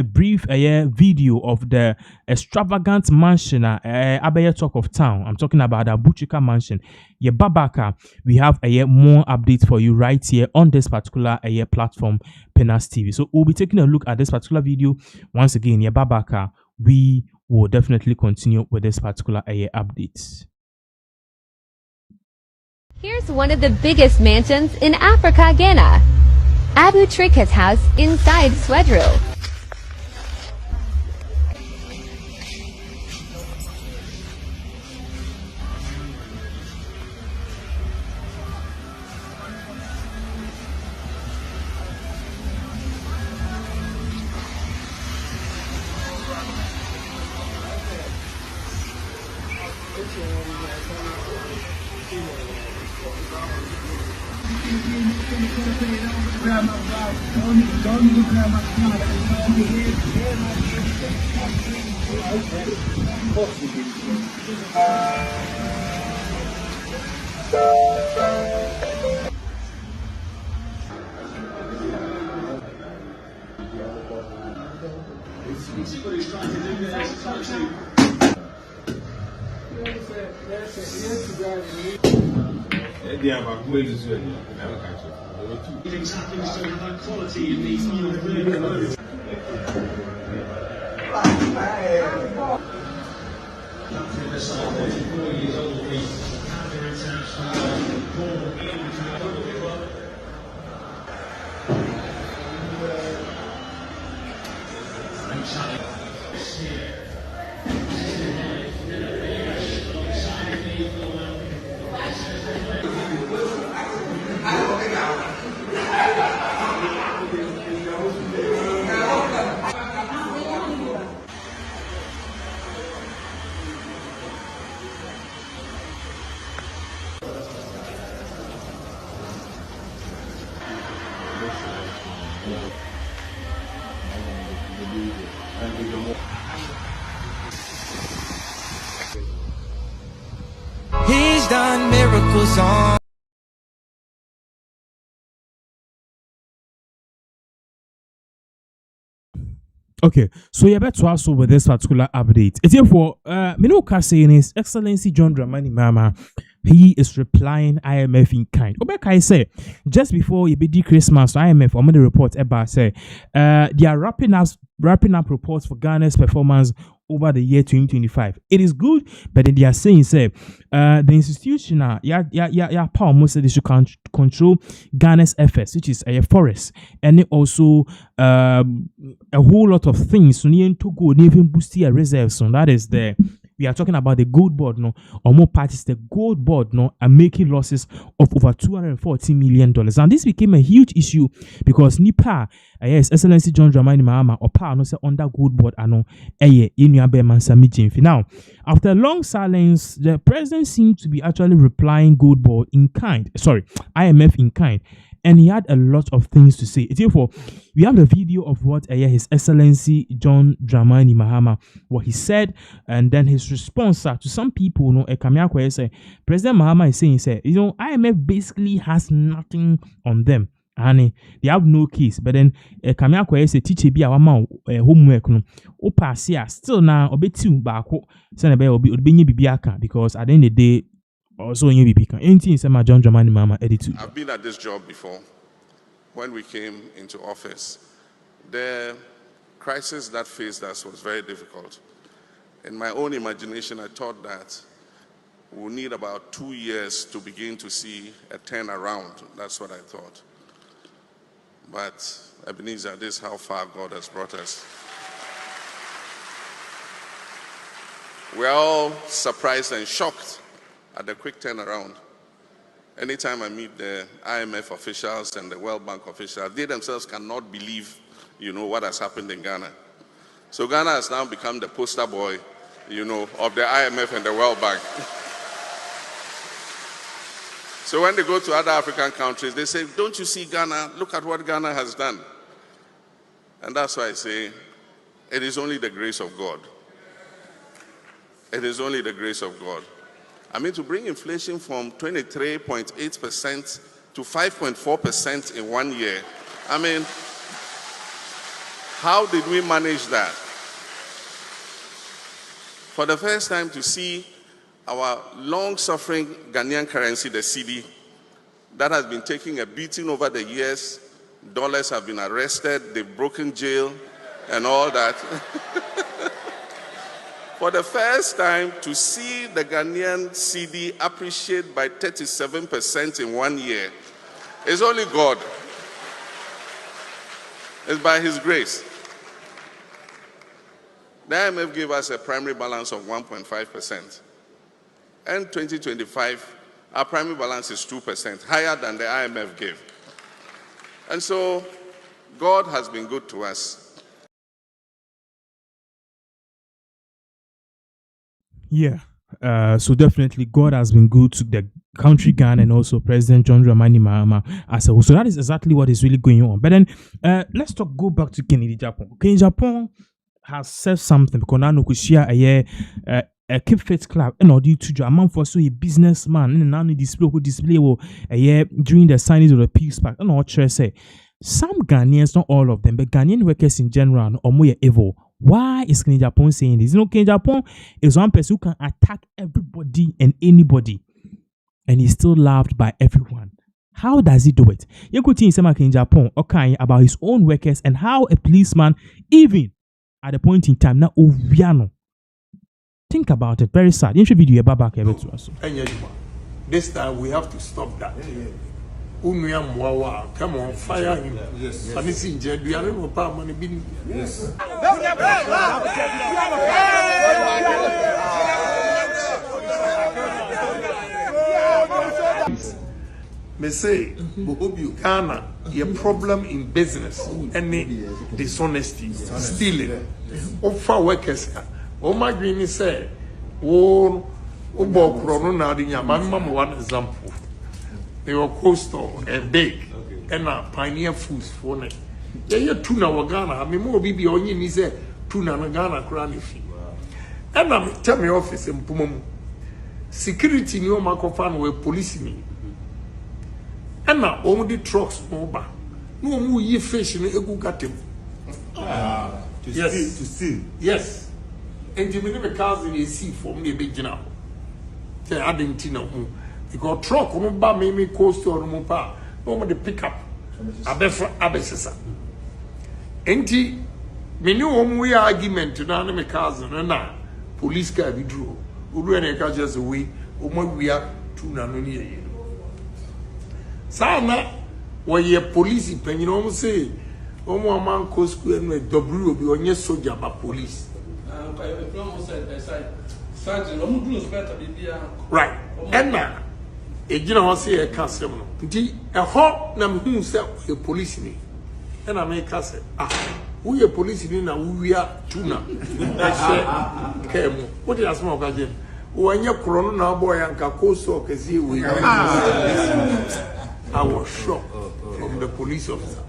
brief video of the extravagant mansion Abaye Talk of Town. I'm talking about the Abuchika mansion. Babaka, we have more updates for you right here on this particular platform, Pinaxtv. So we'll be taking a look at this particular video once again. Babaka, we will definitely continue with this particular updates. Here's one of the biggest mansions in Africa, Ghana. Abu Trika's house inside Swedru. He's done miracles on. Okay, so you better also with this particular update. It's here for Minoka saying His Excellency John Dramani Mahama. He is replying IMF in kind. Obeka say just before you be Christmas, IMF I'm the report about say they are wrapping up reports for Ghana's performance over the year 2025. It is good, but then they are saying say the institution power most they should control Ghana's efforts, which is a forest, and also a whole lot of things. So need to go even boost your reserves. So that is the we are talking about the gold board, no, or more parties, the gold board, no, are making losses of over $240 million. And this became a huge issue because Nipa, yes, Excellency John Dramani Mahama, or pa, no, say under gold board, ano, now, after a long silence, the president seemed to be actually replying gold board in kind, sorry, IMF in kind. And he had a lot of things to say. Therefore, we have the video of what His Excellency John Dramani Mahama, what he said, and then his response to some people. No, President Mahama is saying, IMF basically has nothing on them. And they have no case. But then Kamiako say teacher be our homework no. Pass here still now obetu baako. Send obe bibiaka because at the end of the day. Also, in UBP, anything is my John Dramani Mahama edited. I've been at this job before. When we came into office, the crisis that faced us was very difficult. In my own imagination, I thought that we'll need about 2 years to begin to see a turnaround. That's what I thought. But Ebenezer, this is how far God has brought us. We're all surprised and shocked at the quick turnaround. Anytime I meet the IMF officials and the World Bank officials, they themselves cannot believe, what has happened in Ghana. So Ghana has now become the poster boy, of the IMF and the World Bank. So when they go to other African countries, they say, don't you see Ghana? Look at what Ghana has done. And that's why I say, it is only the grace of God. It is only the grace of God. I mean, to bring inflation from 23.8% to 5.4% in 1 year. I mean, how did we manage that? For the first time to see our long-suffering Ghanaian currency, the cedi, that has been taking a beating over the years. Dollars have been arrested, they've broken jail, and all that. For the first time, to see the Ghanaian cedi appreciate by 37% in 1 year, it's only God. It's by His grace. The IMF gave us a primary balance of 1.5%. And 2025, our primary balance is 2%, higher than the IMF gave. And so, God has been good to us. Yeah, So definitely God has been good to the country Ghana and also President John Dramani Mahama as a whole. So that is exactly what is really going on. But then let's go back to Kennedy Japan. Kennedy Japan has said something because now no share a keep fit club and order to a man for so a businessman and now display during the signing of the peace pact and all say some Ghanaians, not all of them, but Ghanaian workers in general are more evil. Why is Kennedy Japan saying this? You know, Kennedy Japan is one person who can attack everybody and anybody, and he's still loved by everyone. How does he do it? You could see in Kennedy Japan okay about his own workers and how a policeman, even at the point in time, now Oviano. Think about it. Very sad. You should video back to us. This time we have to stop that. Come on, fire him. Yes. And it's in jail. We are not power money. Yes. Me say, Ghana, your problem in business, any dishonesty, stealing, offer workers. Oh my goodness, say, oh, one example. They were coastal and big, and pioneer foods for it. They tuna Ghana. I mean, more baby on you, say tuna Ghana cranny fee. And I'm tell me office in Pumum. Security in your microphone were policing. And now all the trucks over. No more ye fish in a good got him. Yes, to see. Yes. And you never cars in a sea for me a big general. Say, I didn't know. Because truck, me coast or Mupa, no the pickup. Abesesa. Enti, me knew we argument to none of my cousin and now police car withdrew. Uru and a just away, we are two nanoni. Sana, where ye police, pen you almost say, Omo man coast and a W be on your soldier by police. Right. And now. Ejina ho say e ka sem no nti eho na me hu say e police ni e na me ka say wo ye police ni na wo wia tuna e she kemu what dey asma ka je wo anya kro no na boy anka ko so kezi we I was shocked from the police officer.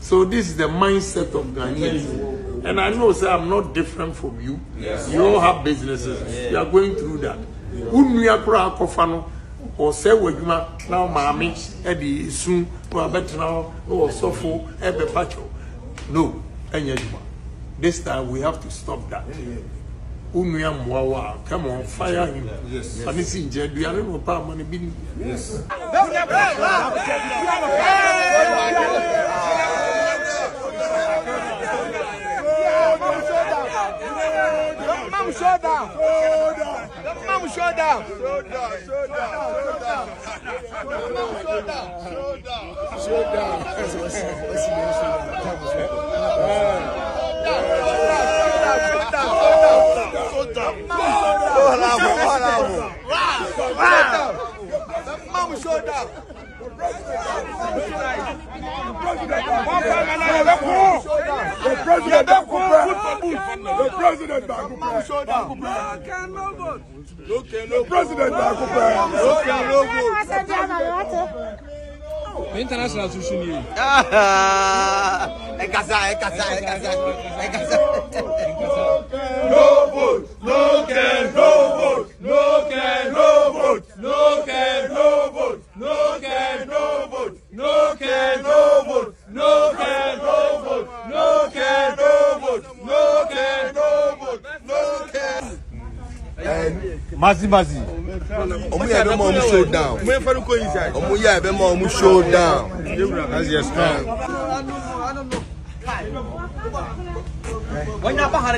So this is the mindset of Ghanaians. And I know say I'm not different from you. Yes. You all have businesses. Yeah. You are going through that. Unuya kura akofano or say wejuma now mami edi soon or better now or sofo ebe pacho. No, enyejuma. This time we have to stop that. Unuya mwawa, come on, fire him. Yes. And it's in jail. We are not power money bidding. Yes. Show down. Show down. International social media. No vote, no can, no vote, no can, no vote, no can, no vote, no can, no vote, no can, no vote, no can, no vote, no can, no vote, no can, no vote, no can. Mazi. Omuya be mo show down. Omuya be mo show down. As yes, man. When you have you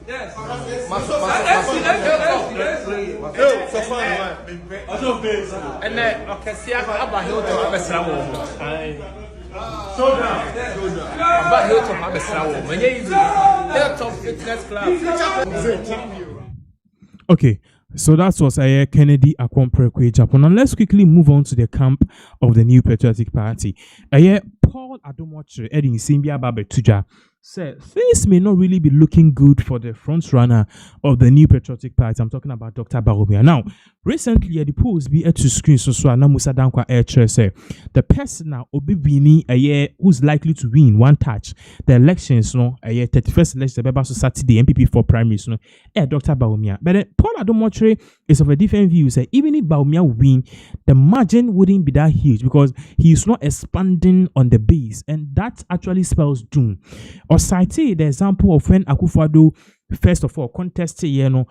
Yes. And then, okay, see, I got about here to have a Okay, so that was Kennedy Akwomprekwe Japan. And let's quickly move on to the camp of the New Patriotic Party. Paul Adomotre Edin Simbia Babe Tuja said things may not really be looking good for the front runner of the New Patriotic Party. I'm talking about Dr. Bawumia. Now, recently, the polls be to screen so na Musa Dankwa air say the person now Obibini who's likely to win one touch the elections 31st election the Saturday MPP for primaries Dr. Bawumia. But then Paul Adomotre is of a different view. Say even if Bawumia win, the margin wouldn't be that huge because he is not expanding on the base, and that actually spells doom. Or cite the example of when Akufo first of all contested on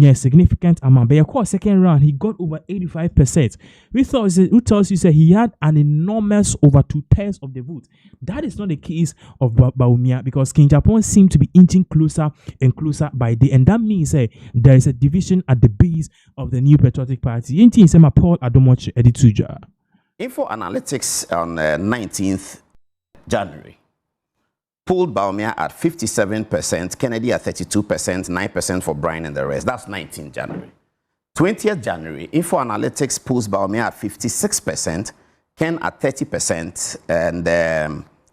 a significant amount, but of course second round he got over 85%. Who tells you he had an enormous over 2/3 of the vote. That is not the case of Bawumia because King Japan seemed to be inching closer and closer by day, and that means there is a division at the base of the New Patriotic Party. Paul Adomoche Edituja. Info Analytics on 19th January pulled Bawumia at 57%, Kennedy at 32%, 9% for Brian and the rest. That's 19th January. 20th January, Info Analytics pulls Bawumia at 56%, Ken at 30%, and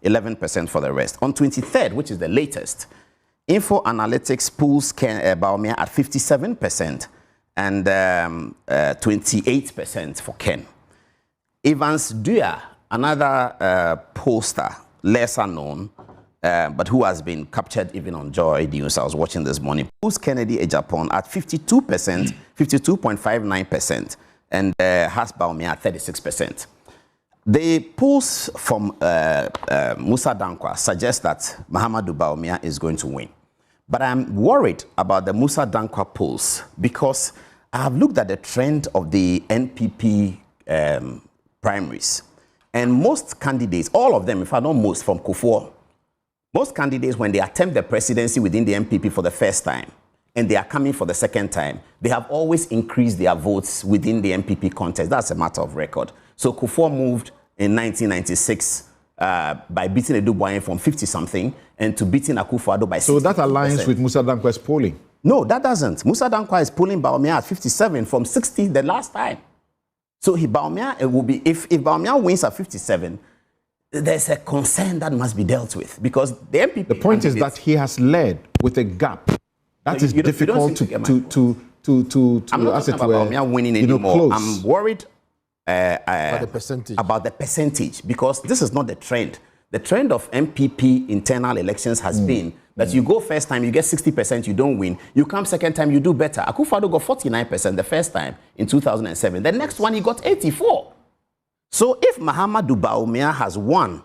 11% for the rest. On 23rd, which is the latest, Info Analytics pulls Bawumia at 57% and 28% for Ken. Evans Dua, another pollster, lesser known, but who has been captured even on Joy News. I was watching this morning. Pulls Kennedy Japan at 52%, 52.59%, and has Bawumia at 36%. The polls from Musa Dankwa suggest that Mahamudu Bawumia is going to win. But I'm worried about the Musa Dankwa polls because I have looked at the trend of the NPP primaries. And most candidates, all of them, if not most, from Akufo, most candidates, when they attempt the presidency within the MPP for the first time, and they are coming for the second time, they have always increased their votes within the MPP contest. That's a matter of record. So Akufo moved in 1996 by beating Edu Boyen from 50-something and to beating Akufo-Addo by 60%. So that aligns with Musa Dankwa's polling? No, that doesn't. Musa Dankwa is polling Bawumia at 57 from 60 the last time. So Bawumia will be, if Bawumia wins at 57, there's a concern that must be dealt with because the MPP. The point is that he has led with a gap. That is difficult to I'm not talking about Bawumia winning anymore. Close. I'm worried about the percentage because this is not the trend. The trend of MPP internal elections has been that you go first time, you get 60%, you don't win. You come second time, you do better. Akufo-Addo got 49% the first time in 2007. The next one, he got 84%. So if Mahamudu Bawumia has won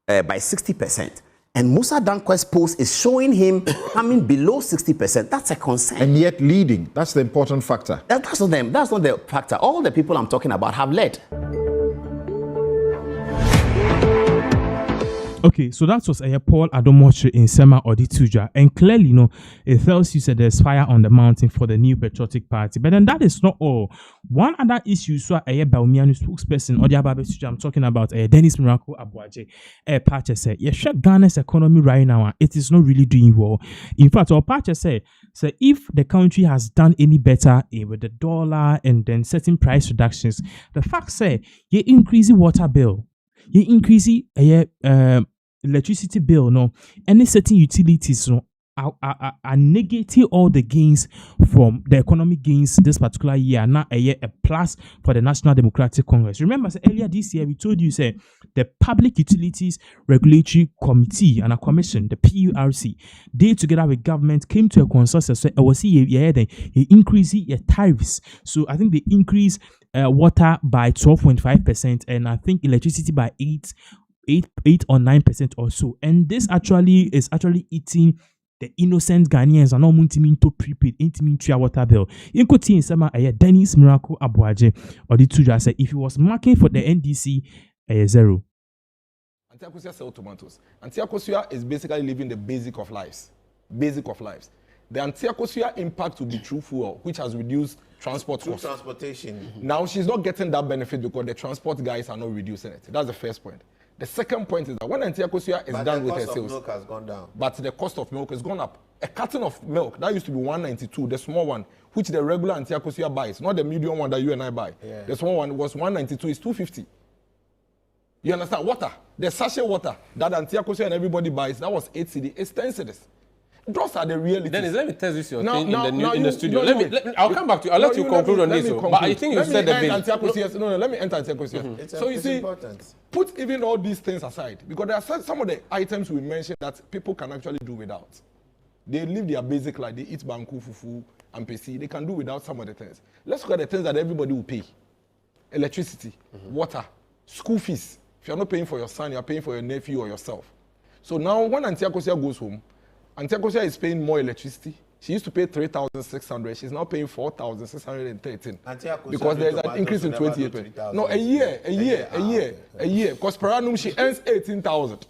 by 60%, and Musa Dankwa's polls is showing him coming below 60%, that's a concern. And yet leading, that's the important factor. That's not the factor. All the people I'm talking about have led. Okay, so that was Paul Adomoche in Sema Odituja, and clearly, it tells you that there's fire on the mountain for the New Patriotic Party. But then that is not all. One other issue, so Bawumia spokesperson Odiababetuja, I'm talking about Dennis Miracle Abuaje, Pache said, Ghana's economy right now, it is not really doing well. In fact, Pache said, if the country has done any better with the dollar and then certain price reductions, the fact say you increase the water bill, you increase electricity bill, any certain utilities are negating all the gains from the economic gains this particular year. Now a plus for the National Democratic Congress. Remember, earlier this year we told you the Public Utilities Regulatory Committee and a commission, the PURC, they together with government came to a consensus. So they increase your tariffs. So I think they increased water by 12.5%, and I think electricity by 8 or 9% or so. And this is actually eating the innocent Ghanaians are not muntimin to prepaid intimin tria water bill. You could see in some Dennis Miracle Abuaje or the Tuja said if he was marking for the NDC 0. Antiakosia sell tomatoes. Antiakosia is basically living the basic of lives. Basic of lives. The Antiakosia impact will be through fuel, which has reduced transport costs. Transportation. Now she's not getting that benefit because the transport guys are not reducing it. That's the first point. The second point is that when Auntie Akosua is done with her sales, the cost of milk has gone down. But the cost of milk has gone up. A carton of milk that used to be 192, the small one, which the regular Auntie Akosua buys, not the medium one that you and I buy. Yeah. The small one was 192, is 250. You understand? Water, the sachet water that Auntie Akosua and everybody buys, that was 8 cedi, it's 10 cedis. Those are the realities. Dennis, let me test this your thing in the studio. I'll come back to you. I'll let you conclude on this. But I think you said the bill. No, let me enter Auntie Akosua. So you see, put even all these things aside, because there are some of the items we mentioned that people can actually do without. They live their basic life. They eat banku, fufu, and pesi. They can do without some of the things. Let's look at the things that everybody will pay. Electricity, water, school fees. If you're not paying for your son, you're paying for your nephew or yourself. So now when Auntie Akosua goes home, Auntie Akosua is paying more electricity. She used to pay 3,600. She's now paying 4,613. Because there's an increase in 28%. No, a year. Because per annum she earns 18,000.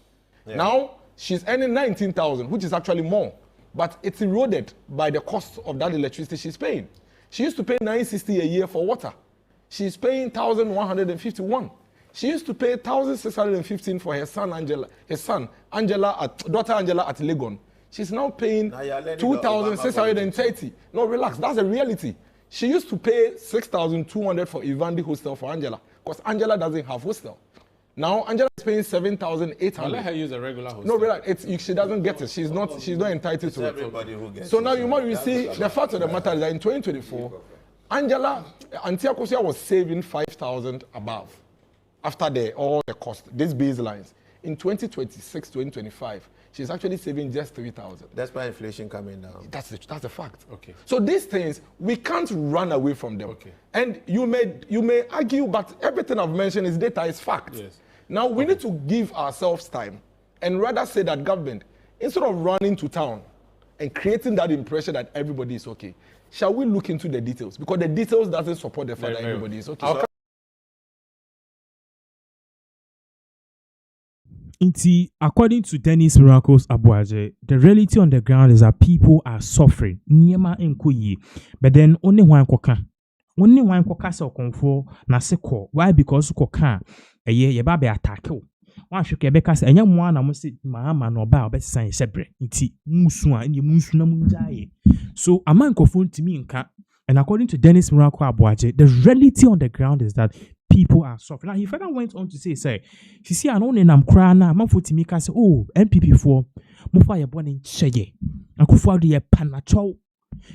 Yeah. Now she's earning 19,000, which is actually more. But it's eroded by the cost of that electricity she's paying. She used to pay 960 a year for water. She's paying 1,151. She used to pay 1,615 for her son Angela. Daughter Angela at Legon. She's now paying 2,630. No, relax. That's a reality. She used to pay 6,200 for Ivandi hostel for Angela, because Angela doesn't have hostel. Now Angela is paying 7,800. I'll let her use a regular hostel. No, relax. She doesn't get it. She's not entitled to it. So now you see the fact of the matter is that in 2024, Auntie Akosua was saving 5,000 above after all the cost. These baselines in 2026, 2025. She's actually saving just 3,000. That's why inflation coming down. That's a fact. Okay. So these things, we can't run away from them. Okay. And you may argue, but everything I've mentioned is data, is fact. Yes. Now we need to give ourselves time and rather say that government, instead of running to town and creating that impression that everybody is okay, shall we look into the details? Because the details doesn't support the fact that everybody is okay. According to Dennis Miracles Abuaje, the reality on the ground is that people are suffering. But then only one koka se okonfo na seko. Why? Because koka ye ba be attack o. One should kebeka se enya mo na mo se Mahama no ba obesan sebre. Nti musu a eni musu na munjaye. So aman kofo ntimi nka. And according to Dennis Miracles Abuaje, the reality on the ground is that people are suffering. Now, he further went on to say, she see an own nam krana, Mafutimika say, oh, MPP4, Mufa ya born in Cheye, Akufo de panacho,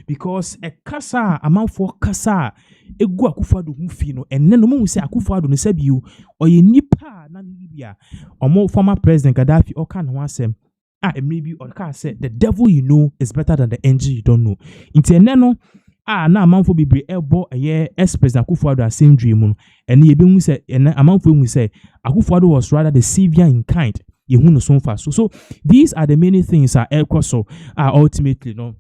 because a kasa, a man for kasa, a go Akufo do Mufino, and then no one say Akufo do Nesebu, or ye nipa, nan Libya, or more former President Gaddafi, or can one say, maybe or can say, the devil you know is better than the angel you don't know. Inteneno. Na amanfo bibre ebo ex-president Akufo-Addo same dream and ye be say amanfo mu say Akufo-Addo was rather the savior in kind ye hu no so far so these are the many things are ultimately no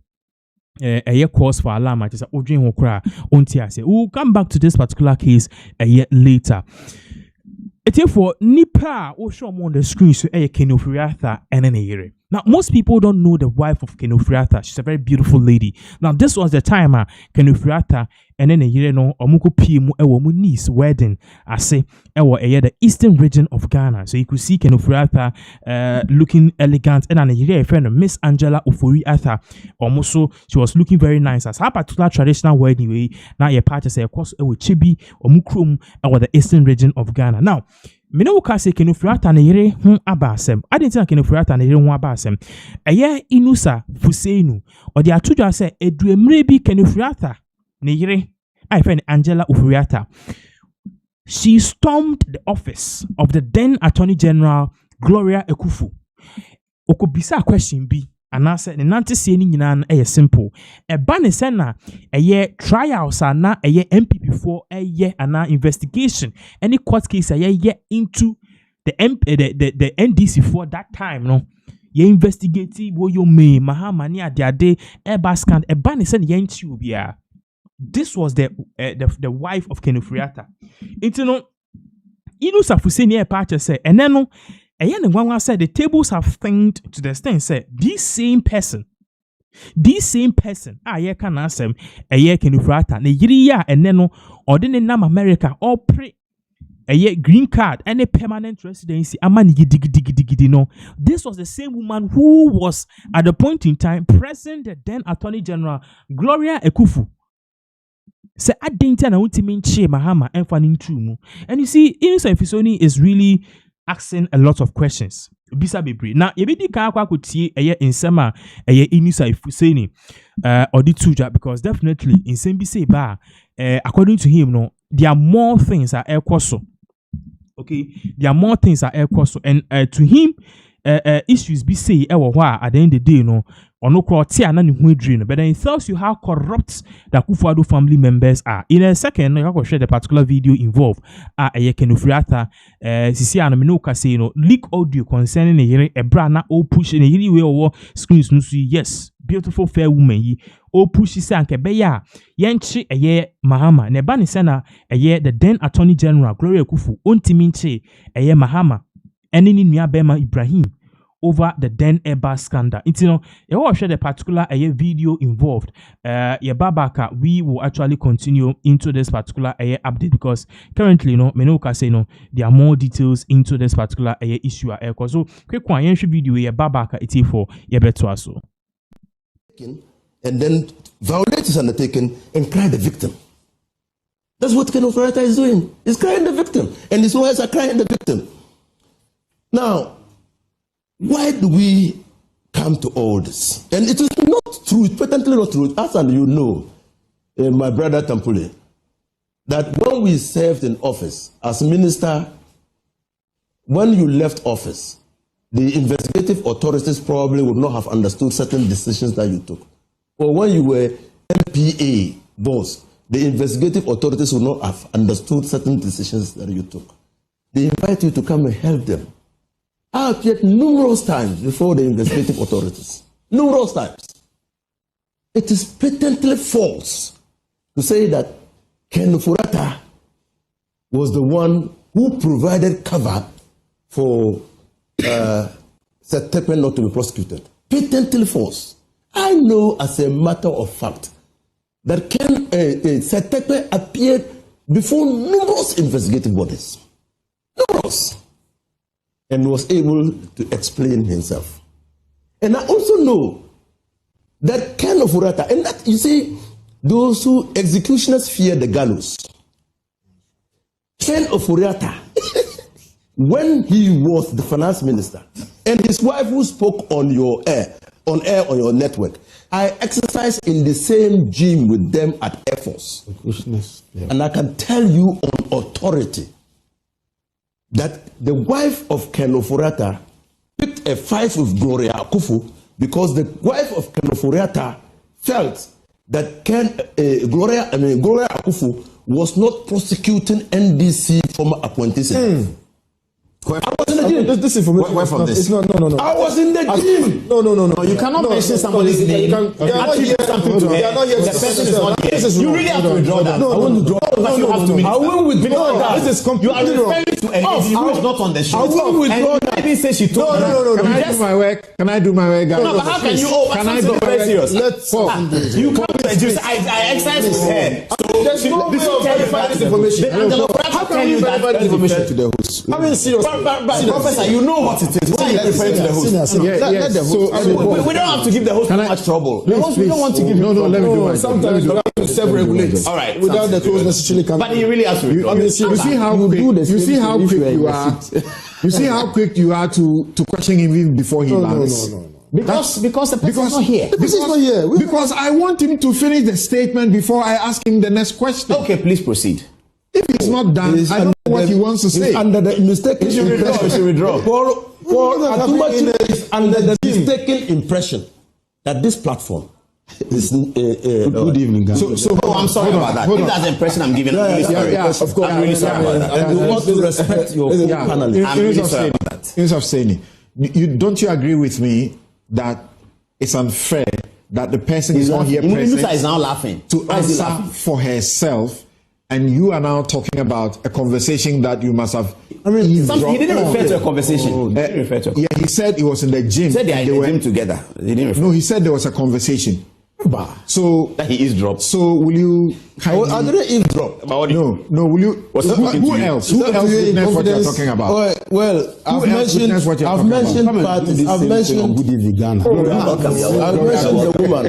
cause for alarm at odwen ho kra onti ase. We'll come back to this particular case a year later. For nipa o show on the screen so Ken Ofori-Atta and then now, most people don't know the wife of Ken Ofori-Atta. She's a very beautiful lady. Now, this was the time Ken Ofori-Atta and then omuko pimu ewo mu niece wedding ase ewo the eastern region of Ghana. So you could see Ken Ofori-Atta looking elegant and a friend Miss Angela Ofori-Atta almost she was looking very nice as her particular traditional wedding way. Now your party say of course ewo chibi omukrum ewo the eastern region of Ghana. Now Mino uka se Ken Ofori-Atta ne yere hu abasem. I didn't think Ken Ofori-Atta ne yere hu abasem. Eye inusa fuseinu. Or the atuja se edwemre bi Ken Ofori-Atta ne yere. I find Angela Ofori-Atta. She stormed the office of the then Attorney General Gloria Akufo. Okobisa question bi. And I said, the Nanti saying in simple. A banner sena a year trials are now a year MPP4 a year and now investigation. Any court case a year into the NDC for that time. No, ye investigative wo yo me Mahama ni ade Airbus a banner sena yentu bia. This was the wife of Ken Ofori-Atta. It's no inu safuseni e pa say and then no. And when I said the tables have turned to the extent said this same person, ye can ask him a year Ken Ofori-Atta, ne yiri ya and then no or didn't nam America or pre green card and a permanent residency. No. This was the same woman who was at the point in time pressing the then Attorney General Gloria Akufo. Say I didn't na ultimate Prez Mahama and fanning too. And you see, Innocent Fisoni is really asking a lot of questions. Bisa bebre. Now, you be the kind of could see in summer Innocent Fisoni or the two job because definitely in same be say bar according to him, no, there are more things at air coso. Okay, there are more things at air coso, and to him, issues be say at the end of the day, no. Or no criteria na ni dream, but then it tells you how corrupt the Akufo family members are. In a second, I will share the particular video involved. Kenufriata, Sisi Anaminoka say, leak audio concerning a brana or push in a yiri way over screens. No, yes, beautiful fair woman. O push is anke beya yenchi a year Mahama. Nebani sena a year the then Attorney General Gloria Akufo untiminche a year Mahama. Any niya bema Ibrahim. Over the then Eba scandal. It's you will share the particular video involved. Babaka, we will actually continue into this particular update because currently, Menoka say there are more details into this particular issue. So quick one, video Babaka it's for better so. And then violence is undertaken and cry the victim. That's what Ken Ofurata is doing. He's crying the victim, and his lawyers are crying the victim. Now, why do we come to all this? And it is not true, it's patently not true, as and you know, my brother Tampule, that when we served in office as minister, when you left office, the investigative authorities probably would not have understood certain decisions that you took. Or when you were MPA boss, the investigative authorities would not have understood certain decisions that you took. They invite you to come and help them. I appeared numerous times before the investigative authorities. Numerous times. It is patently false to say that Ken Ofurata was the one who provided cover for Setepe not to be prosecuted. Patently false. I know as a matter of fact that Setepe appeared before numerous investigative bodies. Numerous. And was able to explain himself. And I also know that Ken Ofurata, and that you see, those who executioners fear the gallows. Ken Ofurata, when he was the finance minister, and his wife who spoke on your air on your network, I exercised in the same gym with them at Air Force. Yeah. And I can tell you on authority that the wife of Ken Ofurata picked a fight with Gloria Akufo because the wife of Ken Ofurata felt that Gloria Akufo was not prosecuting NDC former appointees. I was in the gym. This information. Where from this? No. I was in the gym. No. You cannot mention somebody's name. They are not here. The person is not here. You really have to withdraw that. No. I won't withdraw. I won't withdraw that. This is completely wrong. You are referring to an lady who is not on the show. I won't withdraw that. And say she told me. No. Can I do my work? Can I do my work? No, but how can you? Can I do very serious? Let's talk. You can't reduce. I exercise his hair. There's no way of verifying this information. How can you verify this information to the host? I mean, serious. But Professor, you know what it is. Why are you referring to the host? Let the host. We don't have to give the host too much trouble. The host, we don't want to give him trouble. No, let me do my job. Sometimes you have to self-regulate. All right. Without the host necessarily coming. But he really has to. You see how quick you are to question him even before he lands. No. Because the person is not here. The person is not here. Because I want him to finish the statement before I ask him the next question. Okay, please proceed. If it's not done, I don't know what he wants to say. Under the mistaken impression. He should withdraw. For Atumachi is under the mistaken impression that this platform is good evening, guys. I'm sorry about that. If that's the impression I'm giving, I'm really sorry. Of course, I'm really sorry about that. And we want to respect your panelists. I'm really sorry about that. Instead of saying it, don't you agree with me that it's unfair that the person is not here present is now laughing to answer for herself? And you are now talking about a conversation that you must have. I mean, he didn't refer to a conversation. He didn't refer to. Yeah, he said he was in the gym. He said they were in the gym together. He didn't refer. No, he said there was a conversation. So that he eavesdropped. So will you? I didn't eavesdrop. No. Will you? Who else? Who else witnessed what you're talking about? Well, I've mentioned parties. I've mentioned the woman.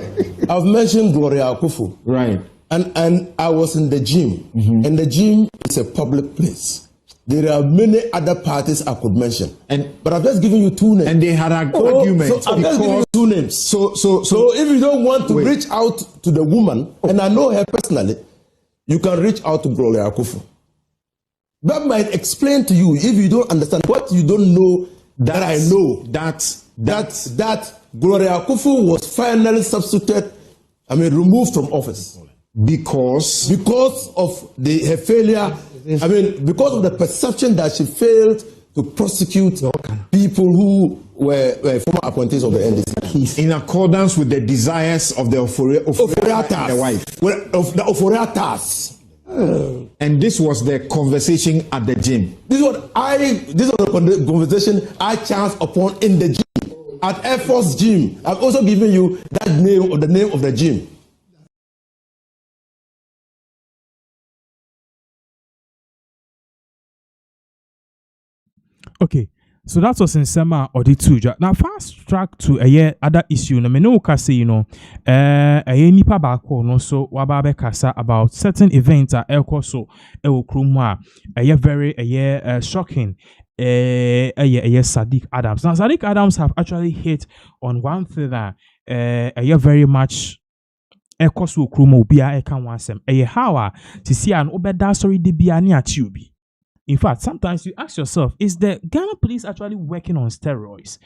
I've mentioned Gloria Akufo. Right. And I was in the gym, and the gym is a public place. There are many other parties I could mention, but I've just given you 2 names. And they had an argument. So I've just given you 2 names. So if you don't want to reach out to the woman, and I know her personally, you can reach out to Gloria Akufo. That might explain to you, if you don't understand what you don't know, that I know. That Gloria Akufo was finally removed from office. Because of her failure. Because of the perception that she failed to prosecute people who were former appointees of the NDC. In accordance with the desires of the Oforiatas. The wife. The Oforiatas. And this was the conversation at the gym. This was the conversation I chanced upon in the gym. At Air Force Gym. I've also given you the name of the gym. Okay, so that was in Sema or the 2. Now fast track to a other issue. No, me no kase, nipa bako no so wababe kasa about certain events at elko so krumwa. Very shocking. Sadiq Adams. Now Sadiq Adams have actually hit on one thing that very much elko so krumwa ubia eka wansem. How to see an obeda sorry de biani atiubi. In fact, sometimes you ask yourself, is the Ghana police actually working on steroids?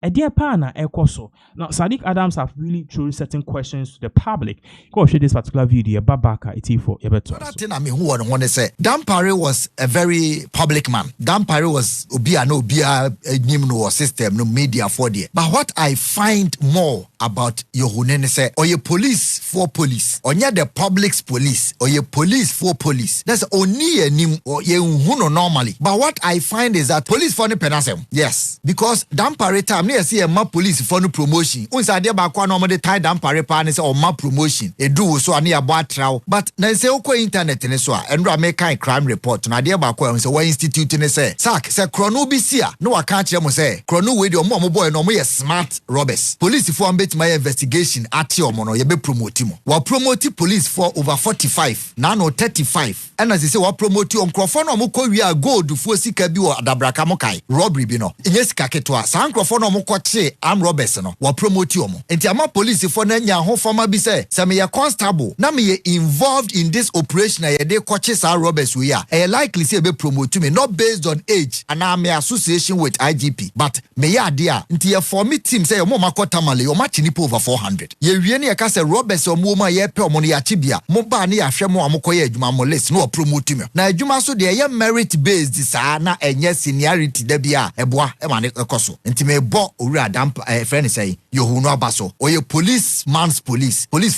A dear partner, now Sadiq Adams have really thrown certain questions to the public. Go share this particular video. Babaka, it's for that thing I mean, who want to say? Dan Parry was a very public man. Dan Parry was no system, no media for there. But what I find more about Yohunene say, or your police for police, or the public's police, or your police for police. That's only a name or you normally. But what I find is that police for the penasem. Yes, because Dan Parry time. I see a map police for no promotion. Once I did back one normally tie down paris or map promotion. A do so a near bar trial. But then say okay internet in so and make a crime report. And I dear back one so institute in a say. Sack say chrono be no I can't hear say. Chrono with your mom boy no more smart robbers. Police for bet my investigation at your mono ye be promote him. Wa promote police for over 45. Now 35. And as they say wa promote on crofon no mo we are gold for sika bi or adabraka mokai. Robbery bi no. Yes kaketwa. San crofon no kwache am robbers no wa promote omo enti ama police for na nya ho forma bi say me ye constable na me ye involved in this operation ye dey kwache sa robbers we are likely say be promote me not based on age and am association with IGP but me ya ade a enti ye form team say mo makota male yo match ni over 400 ye wie ne ye ka say robbers omo ma ye pe omo no ya chibia mo ba ne ya hwe mo amokoye adwuma mo list no promote me na adwuma so de ye merit based sa na enye seniority da bia eboa e ma ne ekoso enti me bo owura damp friend say Yohunu abaso or your police for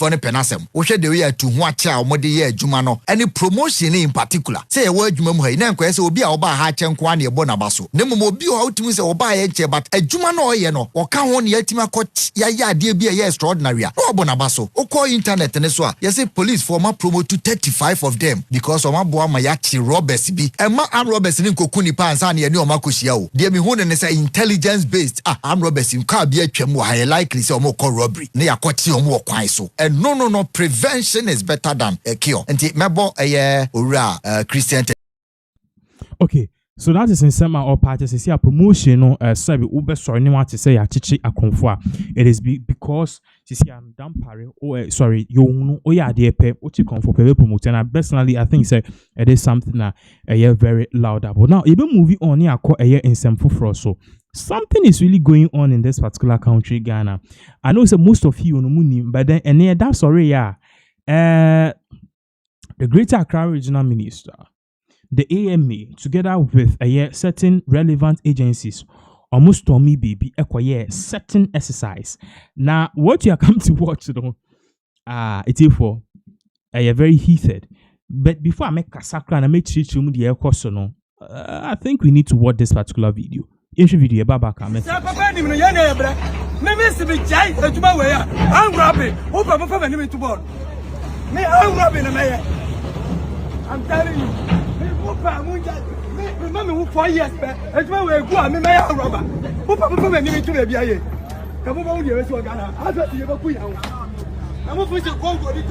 ne penasem wo hwe de we to ho acha o mode ye adwuma no any promotion in particular say wo adwuma mu ha na nkwa say obi a oba ha che nkwa na ebo na baso ne mo obi o utimi say oba ye che but adwuma no ye no o ka ho ne yatima ko ya ade bi ye extraordinary a obo na baso o call internet ne so a you say police for ma promote to 35 of them because o ma bo ma ya chi robbers bi e ma am robbers ne nkoku ni pa ansa ne o ma koshia o de mi hu ne say intelligence based am robbers in car bi atwam wa likely say omo call robbery ne yakoti omo kwan so and no prevention is better than a cure enti mebo owura Christian. Okay, so that is in some or parties see a promotion no sabi ube sorry no want to say ya chichi Akufo. It is because you see I'm Dan Parry sorry Yohunu oya de pe uchi Akufo pe promote and personally I think say it is something that very loud about. Now even movie on here call in some for so something is really going on in this particular country, Ghana. I know most of you know, but then and that's sorry, the Greater Accra Regional Minister, the AMA, together with certain relevant agencies, almost to me baby acquire certain exercise. Now, what you are come to watch, it's for very heated. But before I make a sacra and I make the air course, I think we need to watch this particular video. Intro video Babaka. me. Who papa for me to board? Me I'm robbing a mayor. I'm telling you. Me who papa me remember who 4 years back. It's why we go me mayor robber. Who papa for me to be here. Come on, you so Ghana. I thought you were going. I'm going to go to the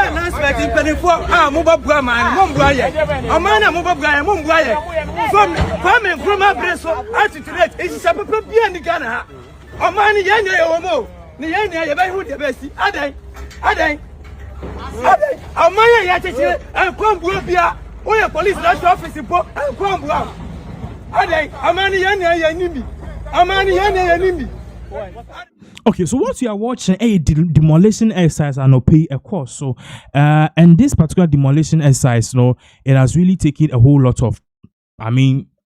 announcement in Pennyford. Mobile Brahman, Mumbraya. A man, a mobile Brahman, Mumbraya. From my breast, attitude, it's a papa behind the Ghana. A man, Yana, or more. Niana, you who the best. Aday. A man, Yatis, and Quambia. We are police national office in Port and Quambia. Aday, a man, Yana, Yanimi. A man, Yana, Yanimi. Okay, so what you are watching a demolition exercise and pay a cost. So and this particular demolition exercise, it has really taken a whole lot of,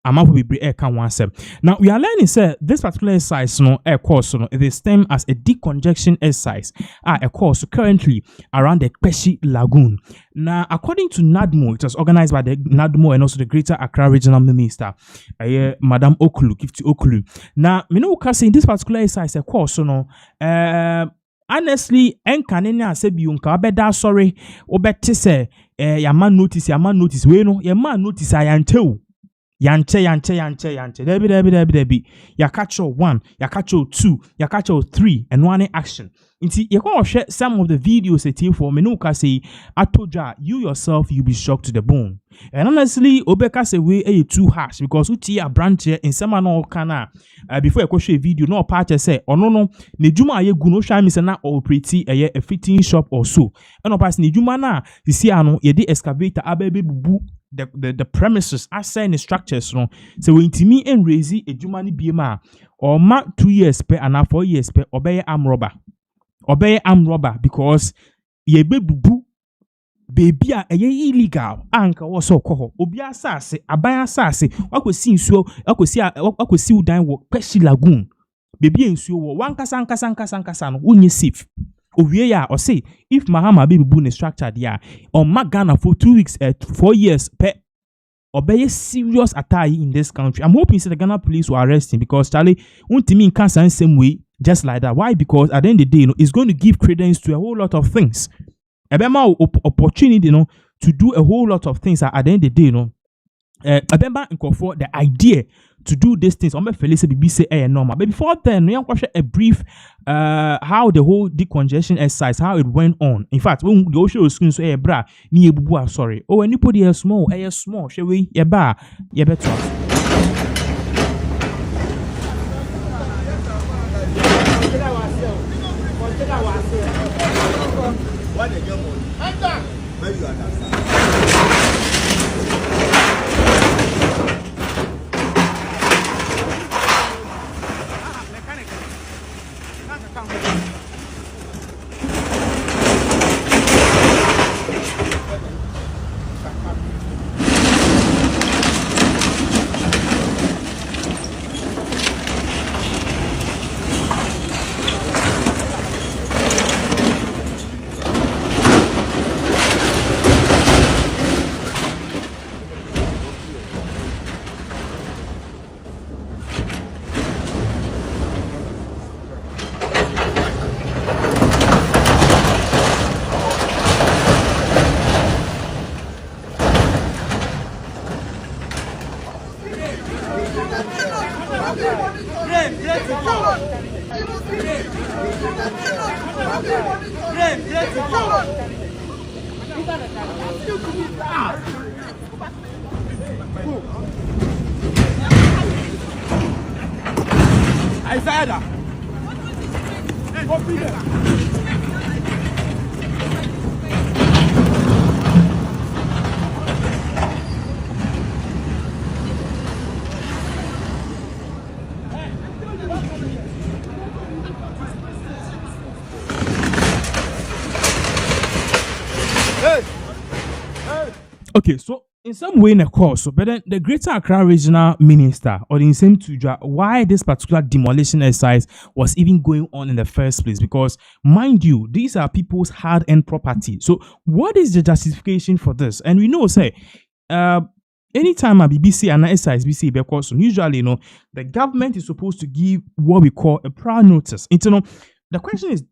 I'm up with air can one step. Now we are learning say this particular exercise air course it is termed as a decongestion exercise a course currently around the Peshi Lagoon. Now according to NADMO, it was organized by the NADMO and also the Greater Accra Regional Minister Madam Okulu Gifty Okulu. Now me know can say in this particular exercise a course honestly enkanene ase biunka obeda sorry obete say ya man notice we no ya man notice ayante Yante. Debi. Ya catch 1, ya catch 2, ya catch 3, and one action. Inti you can share some of the videos a team for Menuka say Atoja, you yourself you'll be shocked to the bone. And honestly, Obeka say we too harsh because uti a branch in some no kana before I go show a video no part say oh no ne juma ye guno sha mi say na operate a fitting shop or so. And no pass ne juma na you see ano ye the excavator abebe bubu the premises assign the structures no so we intimi and raise a jumani bma or ma 2 years per and 4 years per obey arm robber because ye bubu baby a illegal anka also koho obi asase aban asase wakosi nsuo wakosi udan wo Peshi Lagoon baby nsuo wo wankasa no wonye safe. Owie ya or say if Mahama baby boon structured ya or Ghana for 2 weeks 4 years per obey serious attack in this country. I'm hoping the Ghana police will arrest him because Charlie won't mean cancer in same way just like that. Why? Because at the end of the day, it's going to give credence to a whole lot of things. A opportunity, to do a whole lot of things at the end of the day, for the idea to do these things. I'm Felice BBC normal. But before then, we watch a brief how the whole decongestion exercise, how it went on. In fact, when the show screen so bra ni ebubu sorry. Oh, anybody else small, shall we? Ba, better. Okay, so in some way in a course, but then the Greater Accra Regional Minister or the same Tuja, why this particular demolition exercise was even going on in the first place? Because mind you, these are people's hard-earned property. So what is the justification for this? And we know, say, anytime a BBC and SISBC because usually, the government is supposed to give what we call a prior notice. The question is,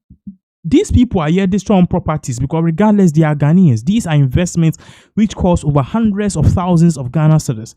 these people are here destroying properties because regardless they are Ghanaians, these are investments which cost over hundreds of thousands of Ghana cedis.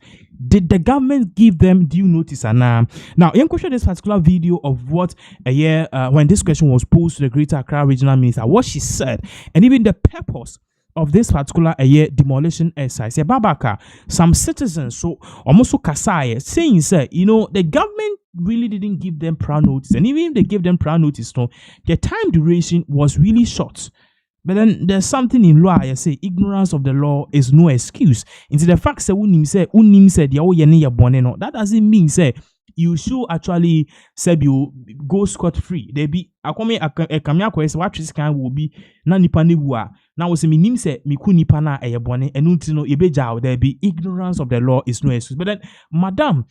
Did the government give them due notice? And now, in question this particular video of what when this question was posed to the Greater Accra Regional Minister, what she said, and even the purpose of this particular demolition exercise. Babaka, some citizens so almost Kasai saying the government really didn't give them prior notice, and even if they gave them prior notice, the time duration was really short. But then there's something in law, I say, ignorance of the law is no excuse. Into the fact that unim said that doesn't mean say you should actually say you go scot-free. There be a kamia kwese what this can will be na nipa nebua. Now was meaning say miku nipa na bone and untino ebeja there be ignorance of the law is no excuse. But then madam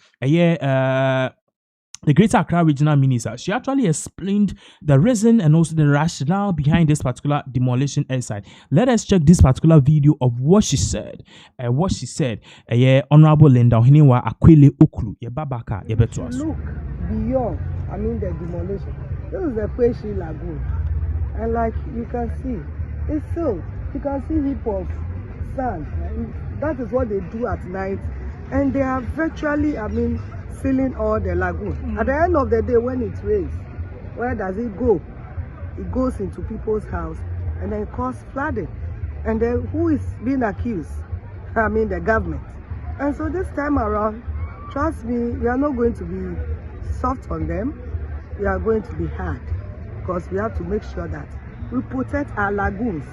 the Greater Accra Regional Minister, she actually explained the reason and also the rationale behind this particular demolition exercise. Let us check this particular video of what she said. Honorable Linda Ohiniwa Akwele Oklu, Babaka, Yebetuas. Look beyond, the demolition. This is the Peshi Lagoon. And like you can see, it's filled. You can see heap of sand. That is what they do at night. And they are virtually, filling all the lagoon. At the end of the day, when it rains, where does it go? It goes into people's house and then cause flooding. And then who is being accused? The government. And so this time around, trust me, we are not going to be soft on them. We are going to be hard because we have to make sure that we protect our lagoons.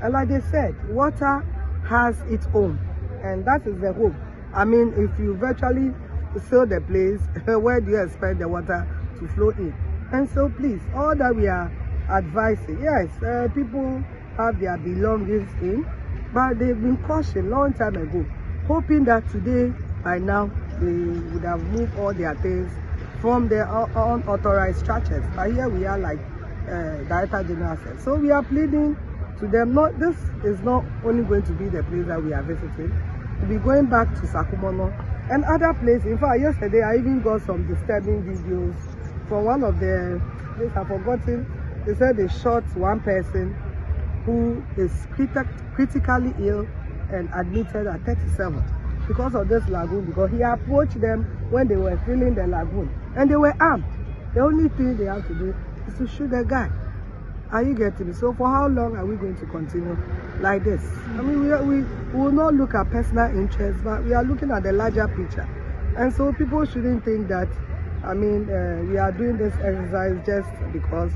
And like they said, water has its own, and that is the hope. If you virtually fill the place, where do you expect the water to flow in? And so please, all that we are advising, yes, people have their belongings in, but they've been cautioned long time ago, hoping that today, by now, they would have moved all their things from their unauthorized structures. But here we are like Director General said. So we are pleading to them, this is not only going to be the place that we are visiting, we'll be going back to Sakumono and other places. In fact, yesterday I even got some disturbing videos from one of the places I've forgotten. They said they shot one person who is critically ill and admitted at 37 because of this lagoon, because he approached them when they were filling the lagoon and they were armed. The only thing they have to do is to shoot the guy. Are you getting me? So for how long are we going to continue like this? We will not look at personal interests, but we are looking at the larger picture. And so people shouldn't think that, we are doing this exercise just because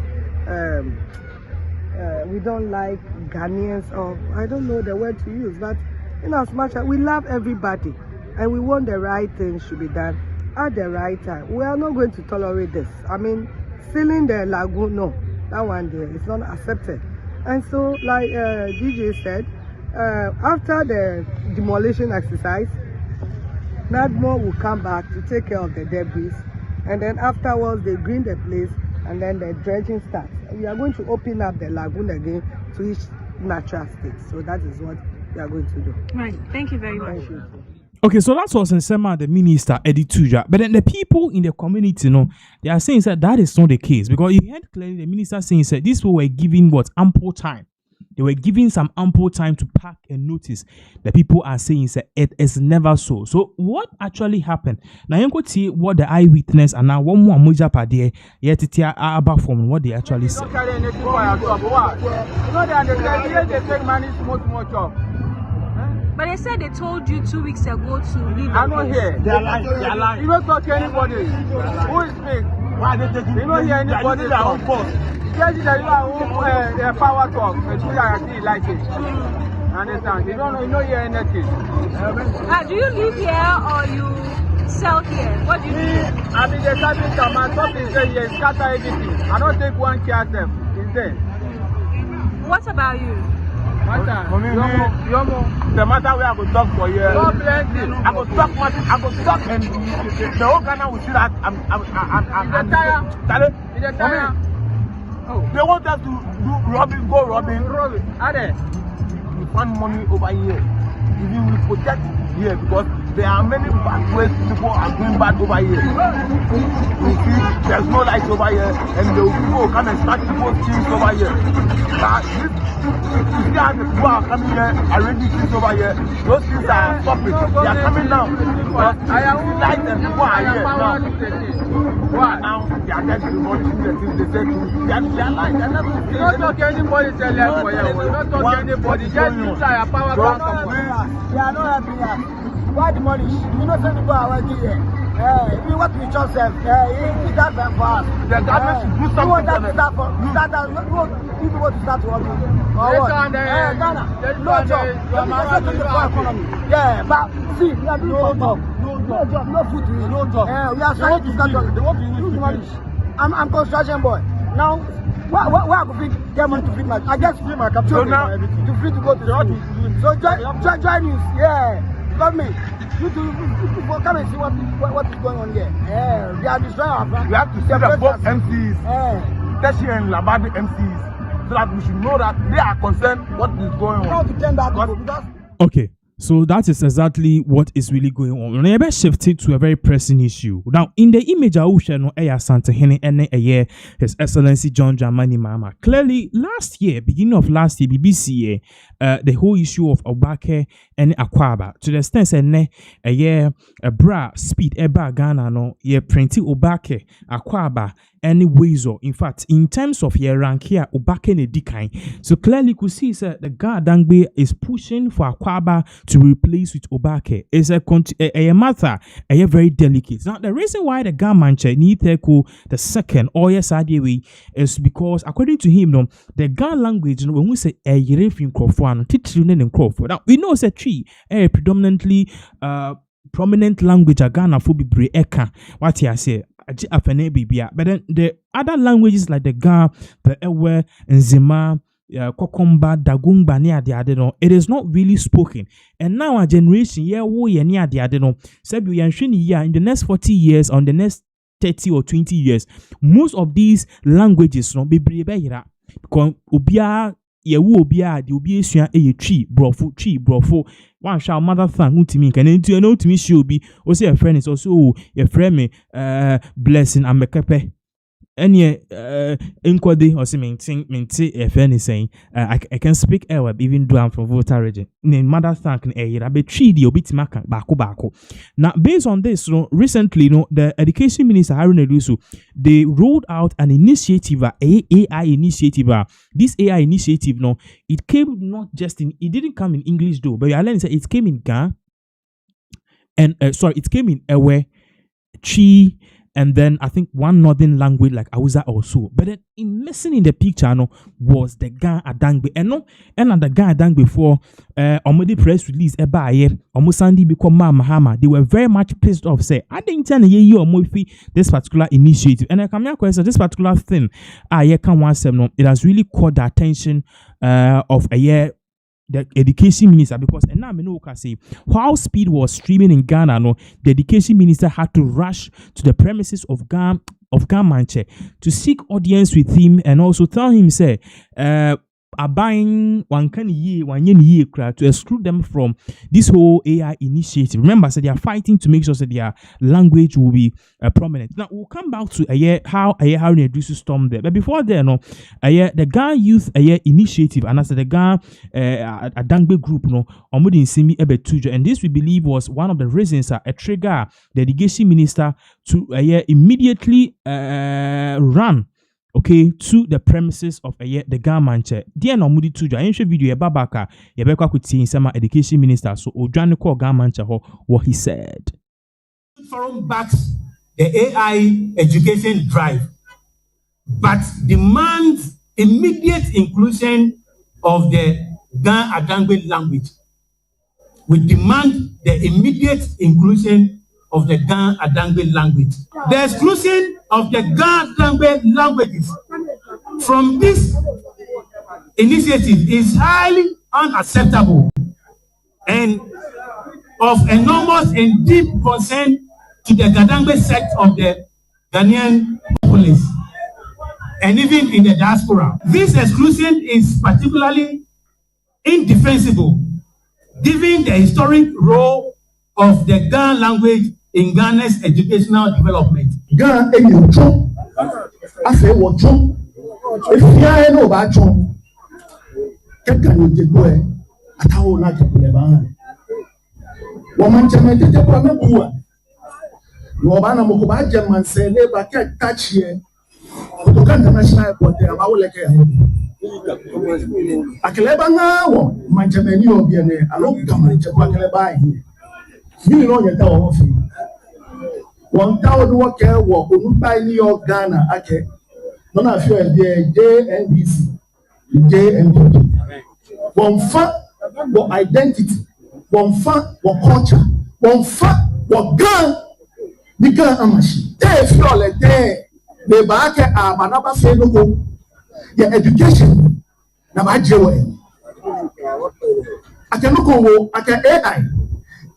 we don't like Ghanaians, or I don't know the word to use, but in as much as we love everybody and we want the right thing should be done at the right time, we are not going to tolerate this. Filling the lagoon, no. That one there is not accepted. And so, like DJ said, after the demolition exercise, NADMO will come back to take care of the debris, and then afterwards they green the place, and then the dredging starts. We are going to open up the lagoon again to its natural state. So that is what we are going to do. Right. Thank you very much. Okay, so that was in Sema, the minister, Eddie Tuja. But then the people in the community, they are saying that is not the case. Because you heard clearly the minister saying that these people were given ample time. They were giving some ample time to pack and notice. The people are saying that it is never so. So what actually happened? Now you can see what the eyewitness and now one more moja padie yet about from what they actually said. But they said they told you 2 weeks ago to leave. I'm not here. They are lying. They are lying. You don't talk to anybody. Who is big? Why are they taking? You don't hear anybody. They are tell you that you are their power talk. And you actually like it. Understand? You don't hear anything. Do you live here or you sell here? What do you do? I mean, the carpenter, my top is there. He scatter everything. I don't take one care step. It's there. What about you? The matter we are going to talk for here. I go talk much. I go talk, and the whole Ghana will see that I'm They want us to do robbing, go robbing. We find money over here. We will protect here because there are many bad ways people are doing bad over here. We see there's no light over here, and the people will come and start people's things over here. You see how the people are coming here, arranging things over here. Those things are stopping. They are coming down. Because light and people are here now. Now they are just revolting the things they say to they are light. You don't talk anybody tell them for you. You don't talk anybody. Just use your power back. They are not happy here. Why the money? You know some people are working here. We want to reach ourselves. It's that time for us. The government should do something. We want that to start for. People want to start working. Ghana, no job. Yeah, but see, we are doing no job. No job, no food to eat. No job. We are trying to start job. They want to use money. I'm construction boy. Now, where I could get money to feed my. I just feed my capital to free to go to the school. So join news, yeah. Government, you come and see what is going on here. Yeah, they are destroying our brand. We have to see the both MCs, Teshi and Labadi MCs, so that we should know that they are concerned what is going on. Okay. So that is exactly what is really going on. Now, let's shift it to a very pressing issue. Now, in the image I will share, no, Santa Hene and His Excellency John Dramani Mahama. Clearly, last year, beginning of last year, BBC, the whole issue of Obake and Akwaba, to the extent that a bra speed eba Ghana no ye printing Obake Akwaba any ways or in fact in terms of your rank here Obake ne decline. So clearly could see the Ghana Dangbe is pushing for Akwaba to replace with Obake. It's a matter very delicate. Now the reason why the Ghana Manche need to go the second or yes way is because according to him the Ghana language when we say a yerefin crofwan titrin and crofwan. Now we know it's a tree predominantly prominent language a Ghana for be eka what I say but then the other languages like the Ga, the Ewe, Nzima, Kokomba, Dagumba, near the Adeno, it is not really spoken. And now our generation, near the Adeno, Sebu Yanshini, in the next 40 years, on the next 30 or 20 years, most of these languages no be brebe because Ubia. Yewu obia de obi esua tree brofo one shall mother thing untimi kan entu na utimi shi obi o say your friend is also your friend me blessing amekepe any inkwade or say maintain a friend is saying I can speak Arab even though I'm from Volta region in mother thank na be tree the obi timaka bako now based on this recently the education minister Haruna Dusu they rolled out an initiative AI initiative. This AI initiative it came not just in it didn't come in English though, but I learned that it came in Ga and it came in Ewe, Chi, and then I think one northern language like Hausa also. But then missing in the picture was the Ga Adangbe. And the Ga Adangbe before Omodi press release Omusandi become Mahama. They were very much pissed off. Say I didn't tell you this particular initiative. And I come here question this particular thing. It has really caught the attention of the education minister because and now I can say while speed was streaming in Ghana, the education minister had to rush to the premises of Ghana Manche to seek audience with him and also tell him say buying one year to exclude them from this whole AI initiative. Remember, so they are fighting to make sure that their language will be prominent. Now we'll come back to how they do to storm there. But before then, the Ghana Youth initiative and as the Ghana Adangbe group, and this we believe was one of the reasons a trigger the education minister to immediately run. Okay, to the premises of the Ghana Manche. Dear no mudi tuja. I show video babaka. Yebekwa kuti insema education minister. So Ojani call Ghana Manche what he said. Forum backs the AI education drive, but demands immediate inclusion of the Ghana Adangbe language. We demand the immediate inclusion of the Ghana Adangbe language. The exclusion of the Ghana Adangbe languages from this initiative is highly unacceptable and of enormous and deep concern to the Gadangbe sect of the Ghanaian populace and even in the diaspora. This exclusion is particularly indefensible given the historic role of the Ghana language in Ghana's educational development. Ghana chon. I say what chon. If you are no bad chon, can you take away? I told not to put a ban. Woman, German, take a problem. Wabana Mokuba German say, neighbor can't touch here. To go international airport, I will like a Akelebanga, my German, you will be a long government of Akeleba. You know your tower of you. 1,000 worker walk by New York, Ghana, okay. None of you are there, JNBC, JNBC. One fact, one identity, one fact, one culture, one fact, one gun, the gun amashi. They feel like they back at Manaba Fenugo, your education, Nabajewe. I can look over, I can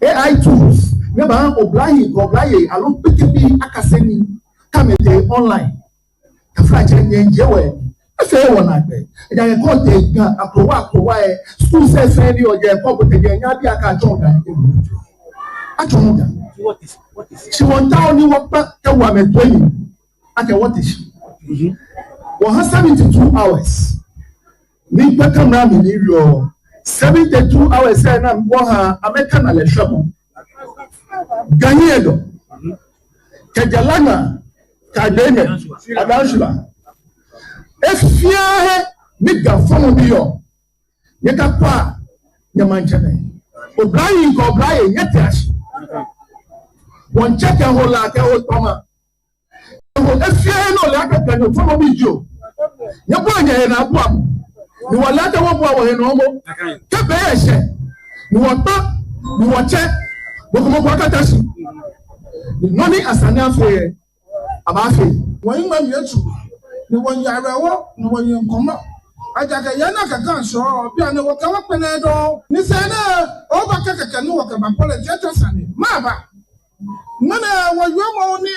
AI tools. Never oblige, I don't pick me, Akaseni, come online. The French and Jewe. I say one night. And I got a Proa, school says, or your property, and Yabia Jonga. I told her. What is she won't tell you what the woman doing? Okay, what is she? 72 hours. Me back around in Rio. 72 hours and I'm going American election. Ganyego, Kajalanga, Kadene, Adanshula. If you are Mika from Dio, Yakapa, Yamanchane, O'Brien, O'Brien, Yetash. One check and hold like a old Toma. If you are no like a kind of from Bijo, Yapanga and Abuam, you are like a one and normal. Kabesh, you are top, you are check. Money as an affair about it. When you are true, no one yarawa, no one you come up. I got a Yanaka can show, piano, what come up and I do. Nisana, over Kaka can walk about politics and Maba. None was your only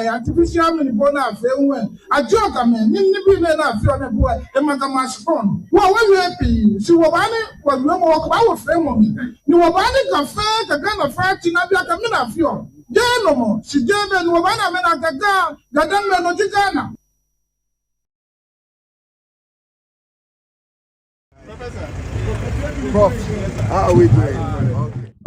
artificial mini bona film. I joke a man, Nippy enough on a boy, and Madama's phone. Well, when you happy, she will buy it, was no walk about family. You were buying a fair, the kind of fact in Abia Camina Fio. Genomo, she gave and Wabana Menaka, Gadanga no Gigana. Prof, how are we doing?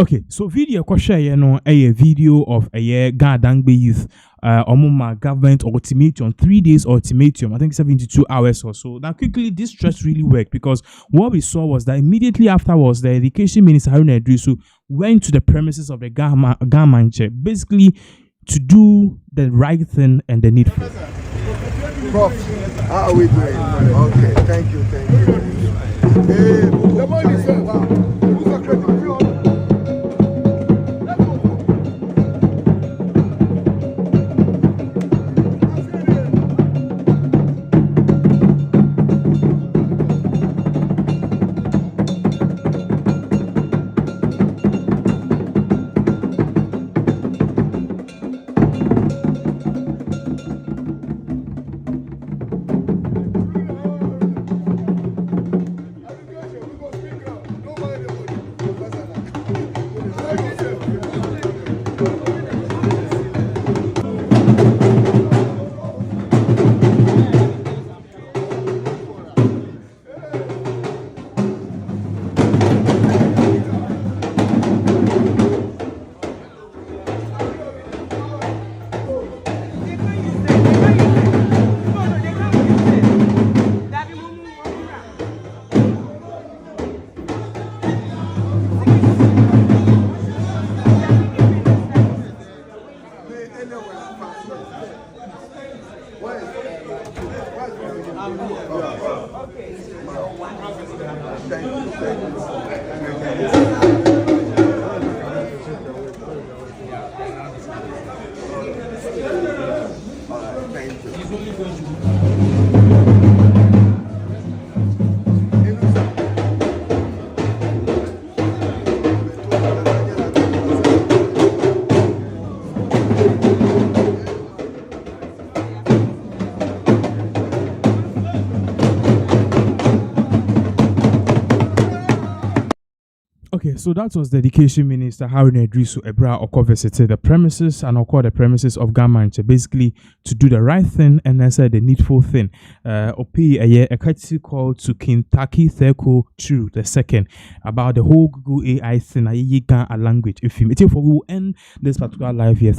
Okay, so video question, a video of a Gadangbe youth, Omuma government ultimatum, 3 days ultimatum, I think 72 hours or so. Now, quickly, this stress really worked because what we saw was that immediately afterwards, the education minister Haruna Idrisu went to the premises of the Gamanche, basically to do the right thing and the needful. Prof, how are we doing? Okay, thank you. The money is Okay, so that was the Education Minister Haruna Idrisu Ebra Oko visited the premises and Oko the premises of Gamanche, basically to do the right thing and I said the needful thing. Opi a courtesy call to Kentucky Theko True the second about the whole Google AI thing. A language. If you will end this particular live here.